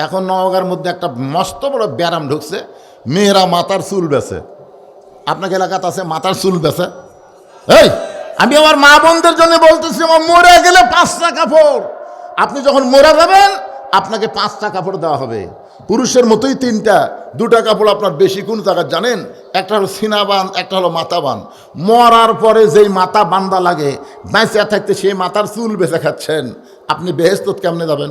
এখন নওগাঁর মধ্যে একটা মস্ত বড় ব্যারাম ঢুকছে, মেয়েরা মাথার চুল বেছে। আপনাকে এলাকাতে আছে মাথার চুল বেছে? এই আমি আমার মা বোনদের জন্য বলতেছি, আমার মরে গেলে 5টা কাপড়, আপনি যখন মরে যাবেন আপনাকে 5টা কাপড় দেওয়া হবে। পুরুষের মতোই 3টা, 2টা কাপড় আপনার বেশি কোন জায়গা জানেন? একটা হলো সিনা বান, একটা হলো মাথা বান। মরার পরে যেই মাথা বান্দা লাগে, বেঁচে থাকতে সেই মাথার চুল বেঁচে খাচ্ছেন, আপনি বেহেশত কেমনে যাবেন?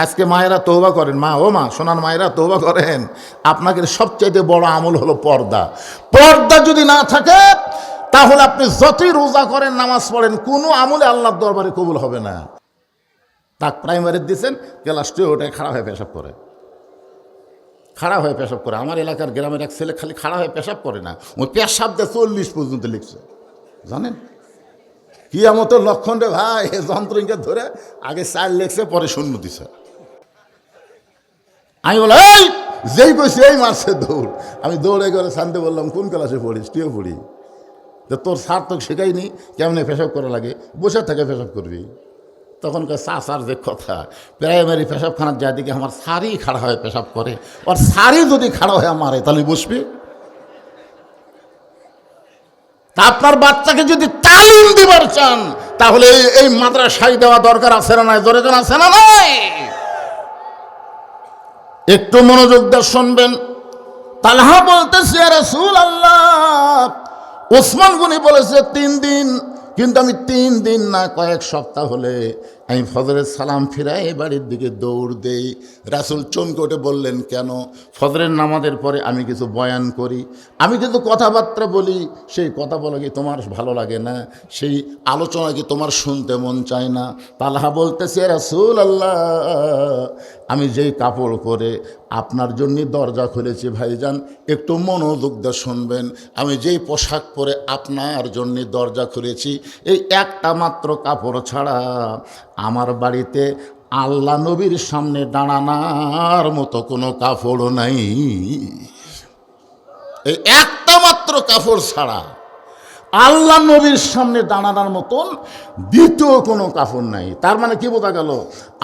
আজকে মায়েরা তওবা করেন, মা ও মা সোনার মায়েরা তওবা করেন। আপনাকে সবচাইতে বড় আমল হলো পর্দা। পর্দা যদি না থাকে তাহলে আপনি যতই রোজা করেন, নামাজ পড়েন, কোনো আমলে আল্লাহর দরবারে কবুল হবে না। তাক প্রাইমারি দিয়েছেন, ক্লাস 2 ওটাই খাড়া হয়ে পেশাব করে, খাড়া হয়ে পেশাব করে। আমার এলাকার গ্রামের এক ছেলে খালি খাড়া হয়ে পেশাব করে না, ওই পেশাব দিয়ে 40 পর্যন্ত লিখছে। জানেন কিয়ামতের লক্ষণ রে ভাই, যন্ত্রকে ধরে আগে 4 লিখছে, পরে 0 দিছে। আমি বললাম এই যেই কইছি এই মারছে দৌড়। আমি দৌড়ে করে শান্তি বললাম, কোন ক্লাসে পড়িস? টিও পড়ি। তো তোর স্যার তো শেখায়নি কেমনে পেশাব করা লাগে, বসে থেকে পেশাব করবি। তখনকার স্যার যে কথা, প্রাইমারি পেশাবখানার যাদিকে আমার স্যারই খাড়া হয়ে পেশাব করে, ওর স্যারই যদি খাড়া হয়ে মারে তাহলে বসবে। তা আপনার বাচ্চাকে যদি তালিম দিবার চান তাহলে এই মাদ্রাসায় দেওয়া দরকার আছে না নাই? দরকার আছে না নাই? একটু মনোযোগ দিয়ে শুনবেন। তালহা বলতেছে, ইয়া রাসূলুল্লাহ, ওসমান গনি বলেছে 3 দিন, কিন্তু আমি 3 দিন না কয়েক সপ্তাহ হলে আমি ফজরের সালাম ফিরাই বাড়ির দিকে দৌড় দেই। রাসূল চমকে উঠে বললেন, কেন? ফজরের নামাজের পরে আমি কিছু বয়ান করি, আমি কিন্তু কথাবার্তা বলি, সেই কথা বলা কি তোমার ভালো লাগে না? সেই আলোচনা কি তোমার শুনতে মন চায় না? তালহা বলতেছে, রাসূলুল্লাহ, আমি যেই কাপড় পরে আপনার জন্য দরজা খুলেছি ভাইজান, একটু মনোযোগ দিয়ে শুনবেন। আমি যেই পোশাক পরে আপনার জন্য দরজা খুলেছি, এই একটা মাত্র কাপড় ছাড়া আমার বাড়িতে আল্লাহ নবীর সামনে দাঁড়ানোর মতো কোনো কাপড় নাই। এই একটা মাত্র কাপড় ছাড়া আল্লাহ নবীর সামনে দাঁড়ানোর মতন দ্বিতীয় কোনো কাপড় নাই। তার মানে কি বোঝা গেল?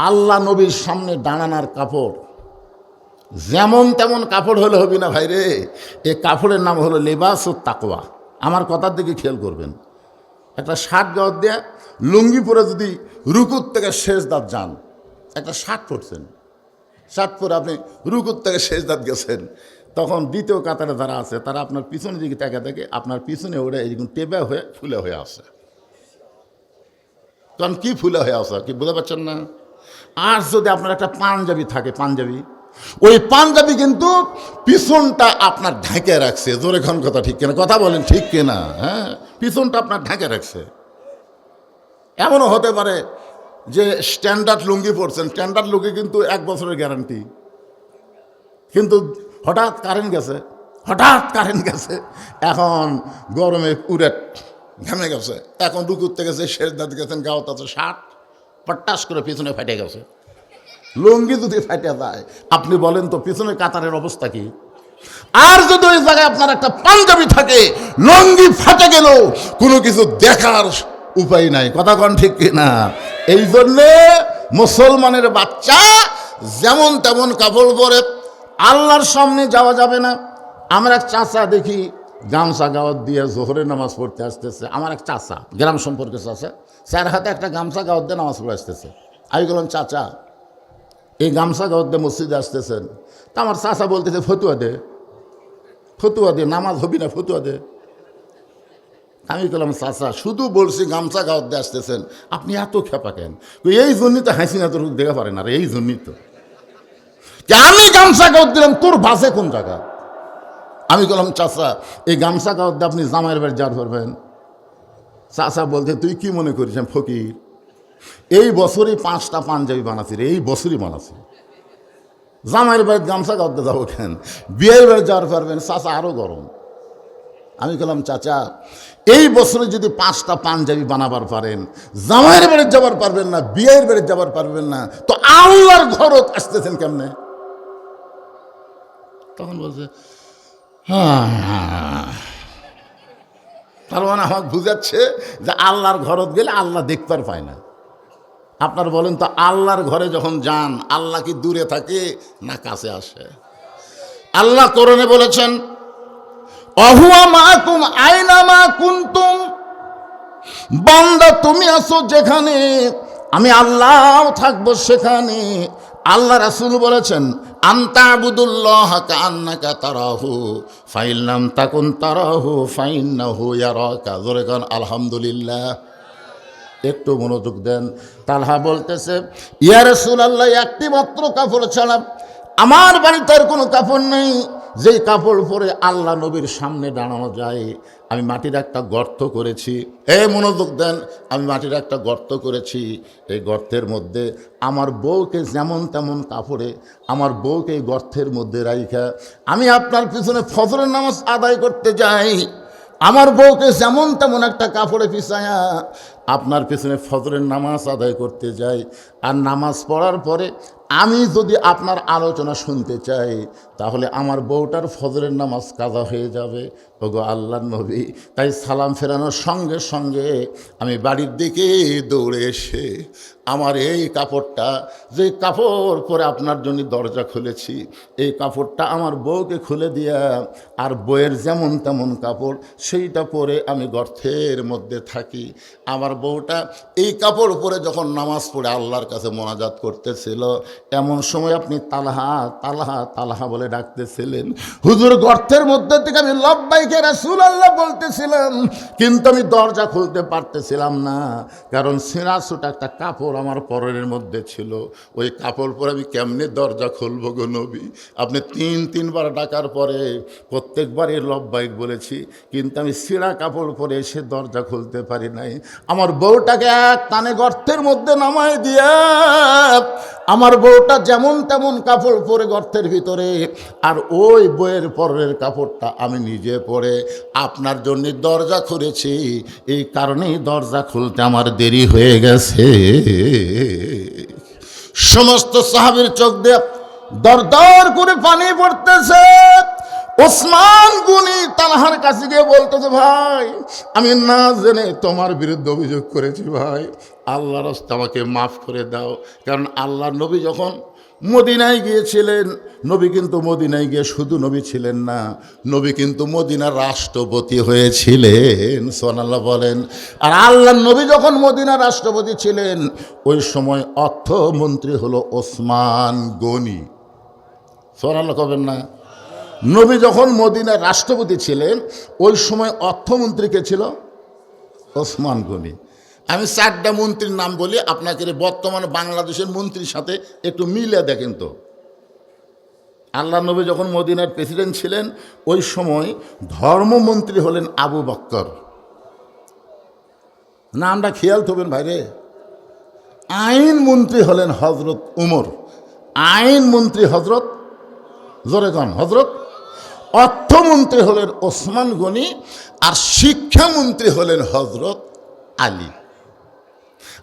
আল্লাহ নবীর সামনে দাঁড়ানোর কাপড় যেমন তেমন কাপড় হলে হবে না ভাই রে। এই কাপড়ের নাম হলো লিবাসুত তাকওয়া। আমার কথার দিকে খেয়াল করবেন। একটা শার্ট গাওয়ার দিয়ে লুঙ্গি পরে যদি রুকুর থেকে শেষ দাঁত যান, একটা শার্ট পরছেন, শার্ট পরে আপনি রুকুর থেকে শেষ দাঁত গেছেন, তখন দ্বিতীয় কাতারে যারা আছে তারা আপনার পিছনের দিকে তাকা দেখে আপনার পিছনে ওরা এরকম টেপে হয়ে ফুলে হয়ে আসে। কারণ কি ফুলে হয়ে আসে কি বুঝতে পারছেন না? আর যদি আপনার একটা পাঞ্জাবি থাকে, পাঞ্জাবি, ওই পাঞ্জাবি কিন্তু পিছনটা আপনার ঢেকে রাখছে। জোরে খান কথা ঠিক কিনা? কথা বলেন ঠিক কিনা? হ্যাঁ, পিছনটা আপনার ঢেকে রাখছে। এমনও হতে পারে যে স্ট্যান্ডার্ড লুঙ্গি পরছেন, স্ট্যান্ডার্ড লুঙ্গি কিন্তু 1 বছরের গ্যারান্টি, কিন্তু হঠাৎ কারেন্ট গেছে, হঠাৎ কারেন্ট গেছে, এখন গরমে পুরে ঘেমে গেছে, এখন রুকুর থেকে যে শেষ দাঁত গেছেন, গাওত আছে শার্ট পটাস করে পিছনে ফেটে গেছে। লুঙ্গি যদি ফেটে যায় আপনি বলেন তো পিছনের কাতারের অবস্থা কি? আর যদি ওই জায়গায় আপনার একটা পাঞ্জাবি থাকে, লুঙ্গি ফেটে গেল, কোনো কিছু দেখার উপায় নাই। কথা কন ঠিক কিনা? এই জন্যে মুসলমানের বাচ্চা যেমন তেমন কাপড় পরে আল্লাহর সামনে যাওয়া যাবে না। আমার এক চাচা দেখি গামছা গাওয়াত দিয়ে জোহরের নামাজ পড়তে আসতেছে। আমার এক চাচা, গ্রাম সম্পর্কে চাচা, স্যার হাতে একটা গামছা গাওয়াত দিয়ে নামাজ পড়ে আসতেছে। আমি বললাম, চাচা এই গামছা গাওয়াত দিয়ে মসজিদে আসতেছেন? তা আমার চাচা বলতেছে, ফতুয়া দে, ফতুয়া দে, নামাজ হবি না, ফতুয়া দে। আমি বললাম, চাচা শুধু বলছি গামছা গাওয়াত দিয়ে আসতেছেন, আপনি এত খেপা কেন? এই জন্যই তো হাসিনা তোর দেখা পারে না, এই জন্যই তো আমি গামছা গাওয়াত দিলাম, তোর বাসে কোন জায়গা? আমি বললাম, চাচা এই গামছা গাওয়াত দিয়ে আপনি জামাইয়ের বাড়ি যাওয়ার পারবেন? চাচা বলতে, তুই কি মনে করিস আমি ফকির? এই বছরই 5টা পাঞ্জাবি বানাচ্ছি রে, এই বছরই বানাচ্ছি। জামাইয়ের বাড়িতে গামছা গাওয়াত দিয়ে যাবো কেন? বিয়ের বাড়ি যাওয়ার পারবেন? চাচা আরও গরম। আমি বললাম, চাচা এই বছরে যদি 5টা পাঞ্জাবি বানাবার পারেন, জামাইয়ের বাড়ি যাবার পারবেন না, বিয়ের বাড়ি যাবার পারবেন না, তো আল্লাহর ঘরত আসতেছেন কেমনে? তখন বলছে, হ্যাঁ, তার মানে আমাকে বুঝাচ্ছে যে আল্লাহর ঘরত গেলে আল্লাহ দেখতে পায় না। আপনার বলেন তো, আল্লাহর ঘরে যখন যান, আল্লাহ কি দূরে থাকে না কাছে আসে? আল্লাহ কোরআনে বলেছেন, অহুয়া মাকুম আইনা মা কুনতুম, বান্দা তুমি আছো যেখানে, আমি আল্লাহ থাকবো সেখানে। আল্লাহ রাসূল বলেছেন, আনতা আবুদুল্লাহ কান্নাকা তারাহু ফাইন লাম তাকুন তারাহু ফাইন্নাহু ইয়ারাকা। জোরে কান আলহামদুলিল্লাহ। একটু মনোযোগ দেন। তালহা বলতেছে, ইয়া রাসূলুল্লাহ, একটি মাত্র কাপড় ছাড়া আমার বাড়িতে আর কোনো কাপড় নেই যেই কাপড় পরে আল্লাহ নবীর সামনে দাঁড়ানো যায়। আমি মাটির একটা গর্ত করেছি, মনোযোগ দেন, আমি মাটির একটা গর্ত করেছি। এই গর্তের মধ্যে আমার বউকে যেমন তেমন কাপড়ে আমার বউকে এই গর্তের মধ্যে রাইখা আমি আপনার পিছনে ফজরের নামাজ আদায় করতে যাই। আমার বউকে যেমন তেমন একটা কাপড়ে পিছায়া আপনার পেছনে ফজরের নামাজ আদায় করতে যাই। আর নামাজ পড়ার পরে আমি যদি আপনার আলোচনা শুনতে চাই, তাহলে আমার বউটার ফজরের নামাজ কাজা হয়ে যাবে। ওগো আল্লাহর নবী, তাই সালাম ফেরানোর সঙ্গে সঙ্গে আমি বাড়ির দিকে দৌড়ে এসে আমার এই কাপড়টা, যে কাপড় পরে আপনার জন্য দরজা খুলেছি, এই কাপড়টা আমার বউকে খুলে দিয়া আর বউয়ের যেমন তেমন কাপড় সেইটা পরে আমি গর্তের মধ্যে থাকি। আমার বউটা এই কাপড় পরে যখন নামাজ পড়ে আল্লাহর কাছে মোনাজাত করতেছিল, এমন সময় আপনি তালহা তালহা তালহা বলে ডাকতেছিলেন। হুজুর, গর্তের মধ্যে থেকে আমি লব্বাইকে রাসূলুল্লাহ বলতেছিলাম, কিন্তু আমি দরজা খুলতে পারতেছিলাম না, কারণ ছেঁড়া ছোটা একটা কাপড় আমার পরনের মধ্যে ছিল। ওই কাপড় পরে আমি কেমনে দরজা খুলবো গো নবী? আপনি তিনবার ডাকার পরে প্রত্যেকবারই লব্বাইক বলেছি, কিন্তু আমি ছেঁড়া কাপড় পরে এসে দরজা খুলতে পারি নাই। আমার বউটাকে এক টানে গর্তের মধ্যে নামায় দিয়া আমার বউটা যেমন তেমন কাপড় পরে গর্তের ভিতরে, আর ওই বইয়ের পরের কাপড়টা আমি নিজে পরে আপনার জন্য দরজা খুলেছি। এই কারণেই দরজা খুলতে আমার দেরি হয়ে গেছে। সমস্ত সাহাবীর চোখ দিয়ে দরদর করে পানি পড়তেছে। ওসমান গনি তালহার কাছে গিয়ে বলতেছে, ভাই, আমি না জেনে তোমার বিরুদ্ধে অভিযোগ করেছি, ভাই আল্লাহর রাস্তায় আমাকে মাফ করে দাও। কারণ আল্লাহ নবী যখন মদিনায় গিয়েছিলেন, নবী কিন্তু মদিনায় গিয়ে শুধু নবী ছিলেন না, নবী কিন্তু মদিনার রাষ্ট্রপতি হয়েছিলেন। সুবহানাল্লাহ বলেন। আর আল্লাহ নবী যখন মদিনার রাষ্ট্রপতি ছিলেন, ওই সময় অর্থমন্ত্রী হলো ওসমান গনি। সুবহানাল্লাহ কবেন না? নবী যখন মদিনার রাষ্ট্রপতি ছিলেন, ওই সময় অর্থমন্ত্রী কে ছিল? ওসমান গনি। আমি 4টা মন্ত্রীর নাম বলি আপনাকে, বর্তমানে বাংলাদেশের মন্ত্রীর সাথে একটু মিলে দেখেন তো। আল্লাহ নবী যখন মদিনার প্রেসিডেন্ট ছিলেন, ওই সময় ধর্মমন্ত্রী হলেন আবু বকর। নামটা খেয়াল করবেন ভাইরে। আইন মন্ত্রী হলেন হজরত উমর। আইন মন্ত্রী হজরত, জোরে কন, হজরত। অর্থমন্ত্রী হলেন ওসমান গনি, আর শিক্ষামন্ত্রী হলেন হজরত আলী।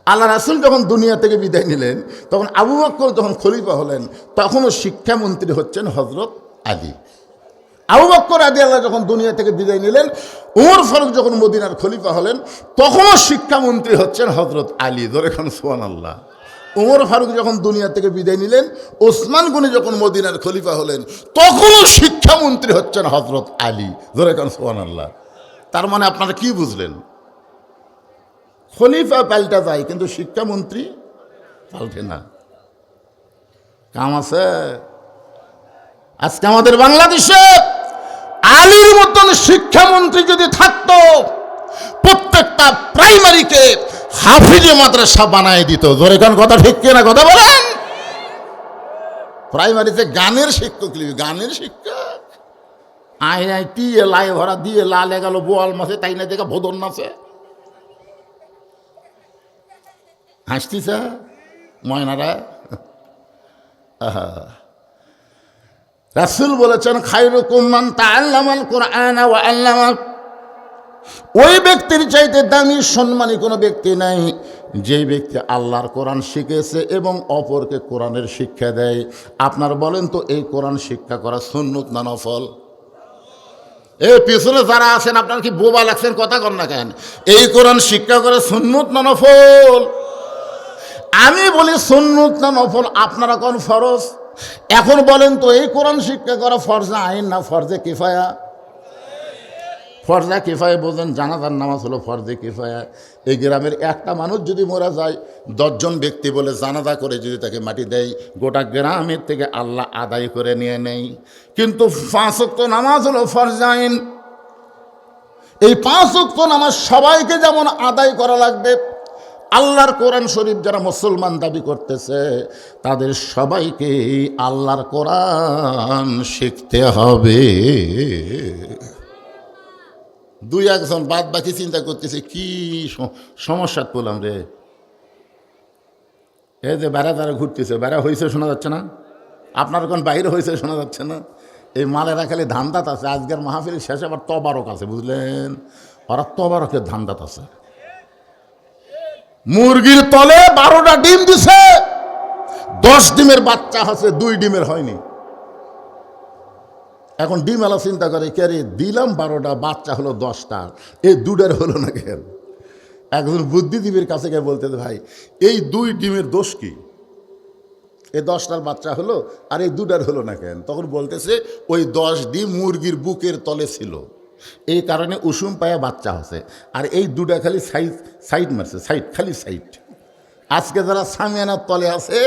আল্লাহ রাসূল যখন দুনিয়া থেকে বিদায় নিলেন, তখন আবু বকর যখন খলিফা হলেন, তখনও শিক্ষামন্ত্রী হচ্ছেন হজরত আলী। আবু বকর রাদিয়াল্লাহু যখন দুনিয়া থেকে বিদায় নিলেন, ওমর ফারুক যখন মদিনার খলিফা হলেন, তখনও শিক্ষামন্ত্রী হচ্ছেন হজরত আলী। ধরে খান সুবহানাল্লাহ। ওমর ফারুক যখন দুনিয়া থেকে বিদায় নিলেন, ওসমান গনি যখন মদিনার খলিফা হলেন, তখনও শিক্ষামন্ত্রী হচ্ছেন হজরত আলী। ধরে খান সুবহানাল্লাহ। তার মানে আপনারা কি বুঝলেন? খলিফা পাল্টা যায়, কিন্তু শিক্ষামন্ত্রী পাল্টে না। কাম আছে। আজকে আমাদের বাংলাদেশে আলীর মতন শিক্ষামন্ত্রী যদি থাকতো, প্রত্যেকটা প্রাইমারিকে হাফিজে মাদ্রাসা বানায় দিত। জোরে কোন কথা ঠিক কিনা কথা বলেন? প্রাইমারিতে গানের শিক্ষক লিখবে, গানের শিক্ষক। আয় টিয়ে লাই ভরা দিয়ে লালে গেল বোয়াল মাছে, তাই না দেখে ভোদন নাচে। হাসতিছে ময়নারা। রাসূল বলেছেন, খায়রুকুম মান তাআল্লামাল কুরআন ওয়া আল্লামা। ওই ব্যক্তির চাইতে দামি সম্মানী কোনো ব্যক্তি নাই, যেই ব্যক্তি আল্লাহর কোরআন শিখেছে এবং অপরকে কোরআনের শিক্ষা দেয়। আপনার বলেন তো, এই কোরআন শিক্ষা করা সুন্নত না নফল? এই পিছনে যারা আছেন, আপনার কি বোবা লাগছেন? কথা কন না কেন? এই কোরআন শিক্ষা করা সুন্নত না নফল? আমি বলি সুন্নত না নফল, আপনারা কোন ফরজ? এখন বলেন তো, এই কোরআন শিক্ষা করা ফরজে আইন না ফরজে কিফায়া? ফরজে কিফায়া বোঝেন, জানাজার নামাজ হলো ফরজে কিফায়া। এই গ্রামের একটা মানুষ যদি মারা যায়, 10 জন ব্যক্তি বলে জানাজা করে যদি তাকে মাটি দেয়, গোটা গ্রামের থেকে আল্লাহ আদায় করে নিয়ে নেয়। কিন্তু 5 ওয়াক্ত নামাজ হলো ফরজে আইন। এই 5 ওয়াক্ত নামাজ সবাইকে যেমন আদায় করা লাগবে, আল্লাহর কোরআন শরীফ যারা মুসলমান দাবি করতেছে তাদের সবাইকে আল্লাহর কোরআন শিখতে হবে। 2-1 বাদ বাকি চিন্তা করতেছে কি সমস্যা পেলাম রে। এই যে বেড়া যারা ঘুরতেছে, বেড়া হয়েছে শোনা যাচ্ছে না? আপনার কোন বাইরে হয়েছে শোনা যাচ্ছে না? এই মালেরা খালি ধান্দাত আছে। আজকের মাহফিল শেষে আবার তবারক আছে, বুঝলেন? ওরা তবারকের ধান্দাত আছে। মুরগির তলে 12টা ডিম দিছে, 10 ডিমের বাচ্চা আছে, 2 ডিমের হয়নি। এখন ডিম এলা চিন্তা করে, কে রে দিলাম 12টা, বাচ্চা হলো 10টা, এই 2টার হলো না কেন? একজন বুদ্ধিজীবীর কাছে গিয়ে বলতে, ভাই এই 2 ডিমের দোষ কি? এই 10টার বাচ্চা হলো আর এই 2টার হলো না কেন? তখন বলতেছে, ওই 10 ডিম মুরগির বুকের তলে ছিল, এই কারণে উষুম পায়া বাচ্চা আছে। আর এই 2টা খালি সাইড মারছে, খালি সাইড। আজকে যারা সামিয়ানার তলে আছে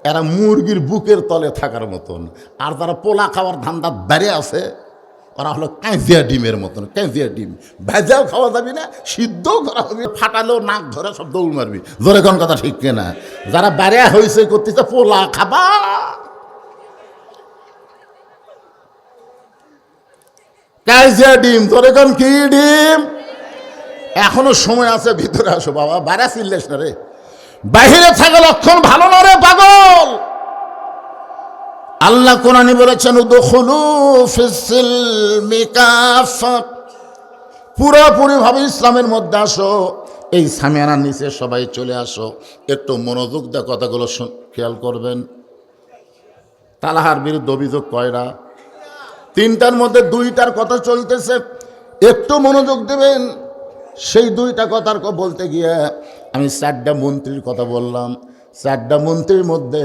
এরা মুরগির বুকের তলে থাকার মতন, আর যারা পোলা খাওয়ার ধান্দা বেড়ে আছে ওরা হলো কাঁজিয়া ডিমের মতন। কাঁজিয়া ডিম ভেজাও খাওয়া যাবি না, সিদ্ধও করা হবে, ফাটালেও নাক ধরে সব দৌড় মারবি। জোরে কোন কথা ঠিক কিনা? যারা বেড়ে হয়েছে করতেছে পোলা খাবা, কাঁজিয়া ডিম। জোরে কোন কি ডিম? এখনো সময় আছে, ভিতরে আসো বাবা, বাইরে চিল্লেস না রে। বাহিরে থাকা লক্ষণ ভালো না রে পাগল। আল্লাহ কোরআনে বলেছেন, উদখুলু ফিস-সিলমি কাফা, পুরোপুরি ভাবে ইসলামের মধ্যে আসো। এই সামিয়ানার নিচে সবাই চলে আসো। একটু মনোযোগ দিয়ে কথাগুলো খেয়াল করবেন। তালাহার বিরুদ্ধে অভিযোগ কয়টা? 3টার মধ্যে 2টার কথা চলতেছে, একটু মনোযোগ দেবেন। সেই 2টা কথার বলতে গিয়ে আমি 4টা মন্ত্রীর কথা বললাম। 4টা মন্ত্রীর মধ্যে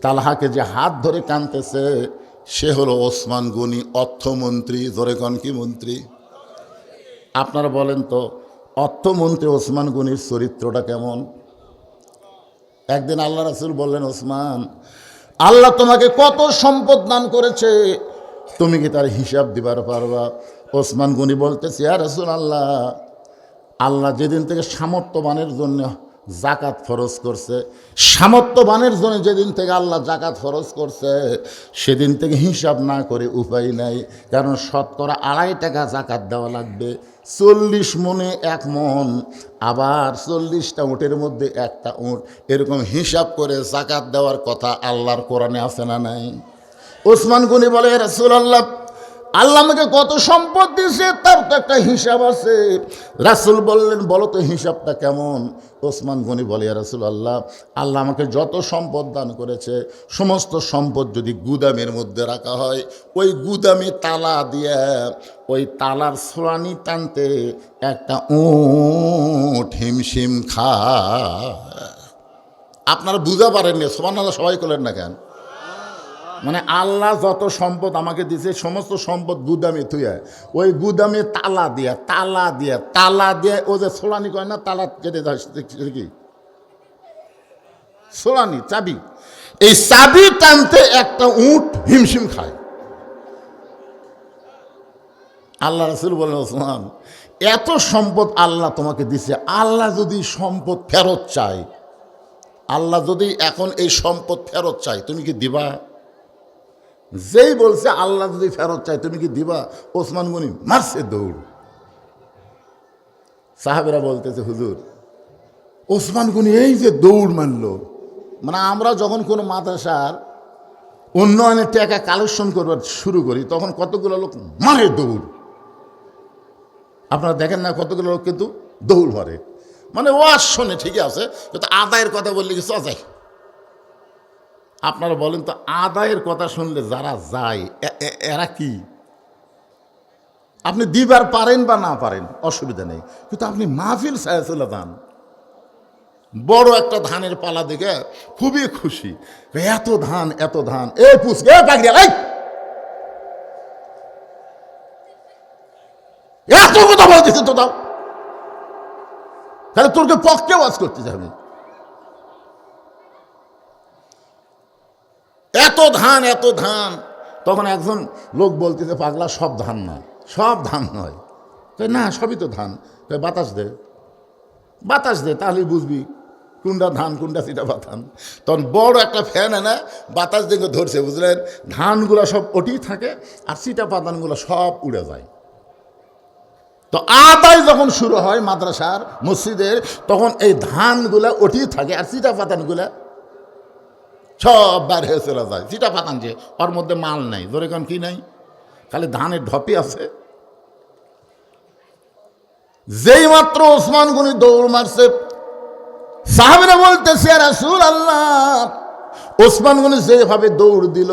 তালহাকে যে হাত ধরে কানতেছে সে হলো ওসমান গনি, অর্থমন্ত্রী। জোরে কন কি মন্ত্রী? আপনারা বলেন তো, অর্থমন্ত্রী ওসমান গনির চরিত্রটা কেমন? একদিন আল্লাহ রাসূল বললেন, ওসমান, আল্লাহ তোমাকে কত সম্পদ দান করেছে, তুমি কি তার হিসাব দিবার পারবা? ওসমান গনি বলতেছে, ইয়া রাসূলুল্লাহ, আল্লাহ যেদিন থেকে সামর্থ্যবানের জন্য জাকাত ফরজ করছে, সামর্থ্যবানের জন্য যেদিন থেকে আল্লাহ জাকাত ফরজ করছে, সেদিন থেকে হিসাব না করে উপায় নাই। কারণ শতকরা 2.5 টাকা জাকাত দেওয়া লাগবে। 40 মনে 1 মন, আবার 40টা উটের মধ্যে 1টা উট, এরকম হিসাব করে জাকাত দেওয়ার কথা আল্লাহর কোরআনে আছে না নাই? ওসমান গনি বলে, রাসূলুল্লাহ, আল্লাহ আমাকে কত সম্পদ দিয়েছে, তার তো একটা হিসাব আছে। রাসূল বললেন, বলো তো হিসাবটা কেমন? ওসমান গনি বলে, ইয়া রাসূলুল্লাহ, আল্লাহ আমাকে যত সম্পদ দান করেছে, সমস্ত সম্পদ যদি গুদামের মধ্যে রাখা হয়, ওই গুদামে তালা দিয়ে ওই তালার সোয়ানি টানতে একটা উট হিমশিম খায়। আপনারা বুঝা পারেননি, সুবহানাল্লাহ সবাই করলেন না কেন? মানে আল্লাহ যত সম্পদ আমাকে দিয়েছে, সমস্ত সম্পদ গুদামে থুয়ে ওই গুদামে তালা দিয়ে ও যে সোলানি কয় না, তালা কেটে কি সোলানি, চাবি, এই চাবি টানতে একটা উট হিমশিম খায়। আল্লাহ রাসূল বলেন, ওসমান, এত সম্পদ আল্লাহ তোমাকে দিছে, আল্লাহ যদি সম্পদ ফেরত চায়, আল্লাহ যদি এখন এই সম্পদ ফেরত চায়, তুমি কি দিবা? যেই বলছে আল্লাহ যদি ফেরত চায় তুমি কি দিবা? ওসমান গনি মারছে দৌড়। সাহাবেরা বলতেছে, হুজুর, ওসমান গনি এই যে দৌড় মারলো, মানে আমরা যখন কোনো মাদ্রাসার উন্নয়নের টাকা কালেকশন করবার শুরু করি তখন কতগুলো লোক মারে দৌড়। আপনারা দেখেন না, কতগুলো লোক কিন্তু দৌড় মারে, মানে ওয়াজ শোনে ঠিকই আছে, কিন্তু আদায়ের কথা বললে কিছু যায়। আপনারা বলেন তো, আদায়ের কথা শুনলে যারা যায় এরা কি? আপনি দিবার পারেন বা না পারেন অসুবিধা নেই, কিন্তু আপনি মাহফিল সায়াসুল্লাহ দান, বড় একটা ধানের পালা দেখে খুবই খুশি, এত ধান এত ধান, এই পুষকে পাগড়িয়া এত কথা বলতেছে তো দাও, তাহলে তোরকে পক্ষে ওয়াজ করতেছে আমি। এত ধান এত ধান। তখন একজন লোক বলতেছে, পাগলা সব ধান না, সব ধান নয়। না সবই তো ধান। বাতাস দে, বাতাস দে, তাহলেই বুঝবি কোনটা ধান কোনটা চিটা পাতান। তখন বড় একটা ফ্যান এনে বাতাস দেখে ধরছে, বুঝলেন, ধানগুলো সব ওটি থাকে আর চিটা পাতানগুলো সব উড়ে যায়। তো আদায় যখন শুরু হয় মাদ্রাসার মসজিদের, তখন এই ধানগুলা ওটি থাকে আর চিটা পাতানগুলা সব বার হয়ে চলে যায়। চিটা পাতান যে ওর মধ্যে মাল নাই, ধরে কারণ কি নাই, খালি ধানের ঢপি আছে। যেই মাত্র ওসমান গনি দৌড় মারছে, সাহাবীরা বলতেছে, রাসূল আল্লাহ, ওসমান গনি যেভাবে দৌড় দিল,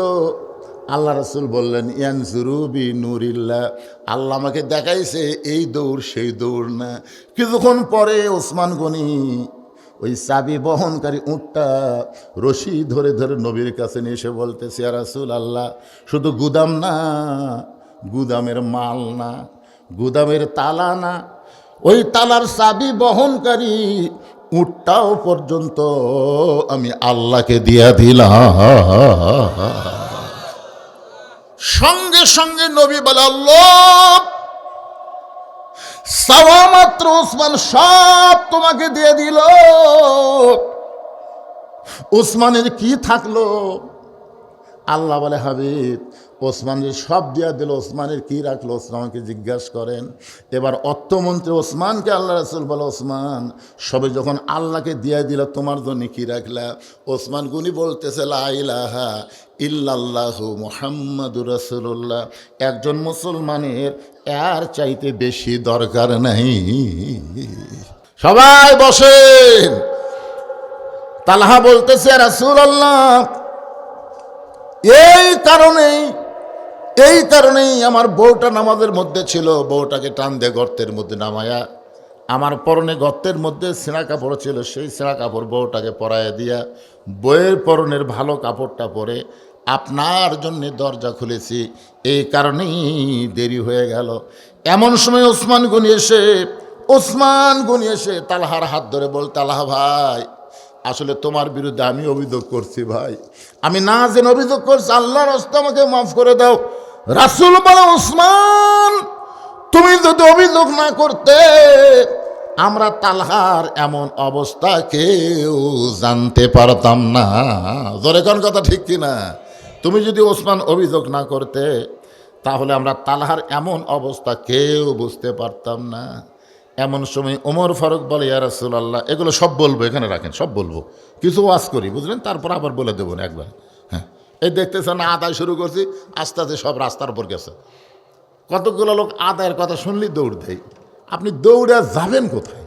আল্লাহ রাসূল বললেন, ইয়ানজুরু বি নূরিল্লাহ, আল্লাহ আমাকে দেখাইছে এই দৌড় সেই দৌড় না। কিছুক্ষণ পরে ওসমান গনি ওই চাবি বহনকারী উটটা রশি ধরে ধরে নবীর কাছে নিয়ে এসে বলতেছে, ইয়া রাসূল আল্লাহ, শুধু গুদাম না, গুদামের মাল না, গুদামের তালা না, ওই তালার চাবি বহনকারী উটটাও পর্যন্ত আমি আল্লাহকে দিয়া দিলাম। সঙ্গে সঙ্গে নবী বলে, আল্লাহ, চাওয়া মাত্র ওসমান সব তোমাকে দিয়ে দিল। ওসমানের কি থাকলো? আল্লাহ বলে, হাবিব, ওসমানের সব দিয়া দিল, ওসমানের কি রাখলো? ওসমানকে জিজ্ঞাসা করেন। এবার অর্থমন্ত্রী ওসমানকে আল্লাহ রাসূল বলে, ওসমান, সবে যখন আল্লাহকে দিয়ে দিল, তোমার জন্য কি রাখলা? ওসমান গনি বলতেছে, লা ইলাহা ইল্লাল্লাহু মুহাম্মাদুর রাসূলুল্লাহ, একজন মুসলমানের এর চাইতে বেশি দরকার নাই। সবাই বসেন। তালহা বলতেছে, রাসূলুল্লাহ, এই কারণেই আমার বউটা নামাজের মধ্যে ছিল, বউটাকে টান দিয়ে গর্তের মধ্যে নামায়া, আমার পরনে গর্তের মধ্যে ছেঁড়া কাপড় ছিল, সেই ছেঁড়া কাপড় বউটাকে পরাইয়া দিয়া বইয়ের পরনের ভালো কাপড়টা পরে আপনার জন্য দরজা খুলেছি, এই কারণেই দেরি হয়ে গেল। এমন সময় ওসমান গনি এসে তালহার হাত ধরে বল, তালহা ভাই, আসলে তোমার বিরুদ্ধে আমি অভিযোগ করছি ভাই, আমি না জেনে অভিযোগ করছি, আল্লাহর রাস্তা আমাকে মাফ করে দাও। রাসূল বলে, ওসমান, তুমি যদি অভিযোগ না করতে, আমরা তালহার এমন অবস্থা কেউ জানতে পারতাম না। জোরে কোন কথা ঠিক কিনা? তুমি যদি ওসমান অভিযোগ না করতে, তাহলে আমরা তালহার এমন অবস্থা কেউ বুঝতে পারতাম না। এমন সময় ওমর ফারুক বলে, ইয়া রাসূলুল্লাহ, এগুলো সব বলবো, এখানে রাখেন, সব বলবো, কিছু ওয়াজ করি, বুঝলেন, তারপর আবার বলে দেবো না একবার। হ্যাঁ, এই দেখতেছেন না, আদায় শুরু করছি, আস্তে আস্তে সব রাস্তার উপর গেছে। কতগুলো লোক আদায়ের কথা শুনলেই দৌড় দেয়। আপনি দৌড়ে যাবেন কোথায়?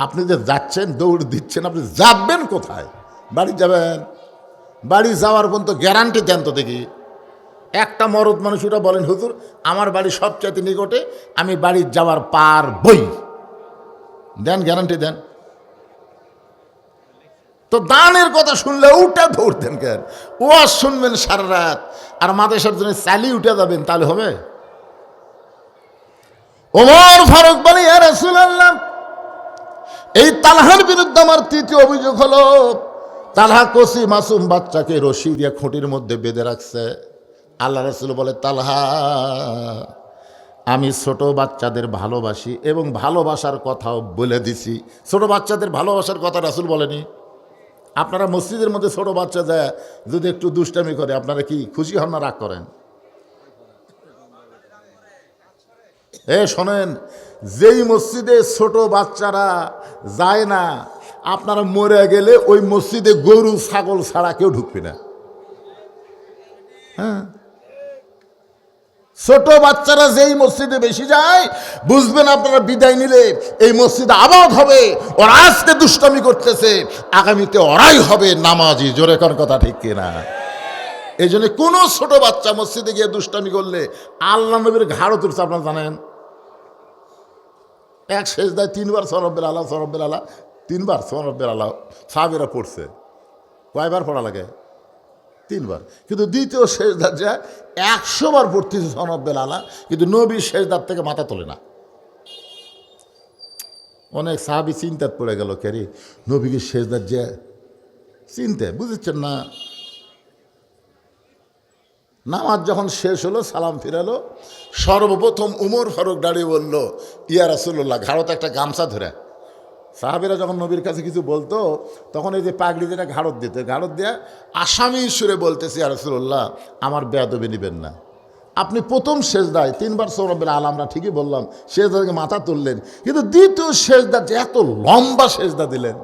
আপনি যে যাচ্ছেন, দৌড় দিচ্ছেন, আপনি যাবেন কোথায়? বাড়ি যাবেন? বাড়ি যাওয়ার পর্যন্ত গ্যারান্টি দেন তো দেখি। একটা মরদ মানুষ ওটা বলেন, হুজুর, আমার বাড়ি সবচাইতে নিকটে, আমি বাড়ি যাওয়ার পার বই, দেন, গ্যারান্টি দেন। তো দানের কথা শুনলে উঠে দৌড়তেন কেন? ওয়াজ শুনবেন সারা রাত আর মাদ্রাসার জন্য চালিয়ে উঠে যাবেন, তাহলে হবে? ওমর ফারুক বলে, ইয়া রাসূলুল্লাহ, এই তালহার বিরুদ্ধে আমার তৃতীয় অভিযোগ হলো, তালহা কচি মাসুম বাচ্চাকে রশি দিয়ে খুঁটির মধ্যে বেঁধে রাখছে। আল্লাহ রাসূল বলে, তালহা, আমি ছোট বাচ্চাদের ভালোবাসি এবং ভালোবাসার কথাও বলে দিছি। ছোট বাচ্চাদের ভালোবাসার কথা রাসূল বলেনি? আপনারা মসজিদের মধ্যে ছোট বাচ্চা যায় যদি একটু দুষ্টামি করে, আপনারা কি খুশি হন না রাগ করেন? শোনেন, যেই মসজিদে ছোট বাচ্চারা যায় না, আপনারা মরে গেলে ওই মসজিদে গরু ছাগল ছাড়া কেউ ঢুকবে না। হ্যাঁ, ছোট বাচ্চারা যেই মসজিদে বেশি যায়, বুঝবেন আপনারা বিদায় নিলে এই মসজিদে আবাদ হবে। ওরা আজকে দুষ্টামি করতেছে, আগামীতে ওরাই হবে নামাজি। জোরে কোন কথা ঠিক কিনা? এই জন্য কোনো ছোট বাচ্চা মসজিদে গিয়ে দুষ্টামি করলে আল্লাহ নবীর ঘাড়ও তুলছে, আপনারা জানেন। এক সেজদায় 3 বার সরব্বিল আলা সরব্বিল আলা, 3 বার সুবহান রাব্বিল আলা সাহাবীরা পড়ছে। কয়বার পড়া লাগে? 3 বার। কিন্তু দ্বিতীয় সেজদা যে 100 বার পড়তেছে সুবহান রাব্বিল আলা, কিন্তু নবী সেজদার থেকে মাথা তোলে না। অনেক সাহাবী চিন্তাত পড়ে গেল, কেরি নবীকে সেজদার যে চিনতে বুঝেছেন না। নামাজ যখন শেষ হলো, সালাম ফিরালো, সর্বপ্রথম উমর ফারুক দাঁড়িয়ে বলল, ইয়া রাসূলুল্লাহ, ঘাড়তে একটা গামছা ধরে। সাহাবীরা যখন নবীর কাছে কিছু বলতো, তখন এই যে পাগড়ি যেটা ঘাড়ত দিতে, ঘাড়ত দেয়া আসামি সুরে বলতেছে, ইয়া রাসূলুল্লাহ, আমার বেয়াদবি নেবেন না। আপনি প্রথম সেজদায় 3 বার সুবহান রাব্বিল আলা, আমরা ঠিকই বললাম, সেজদা থেকে মাথা তুললেন, কিন্তু দ্বিতীয় সেজদা যে এত লম্বা সেজদা দিলেন।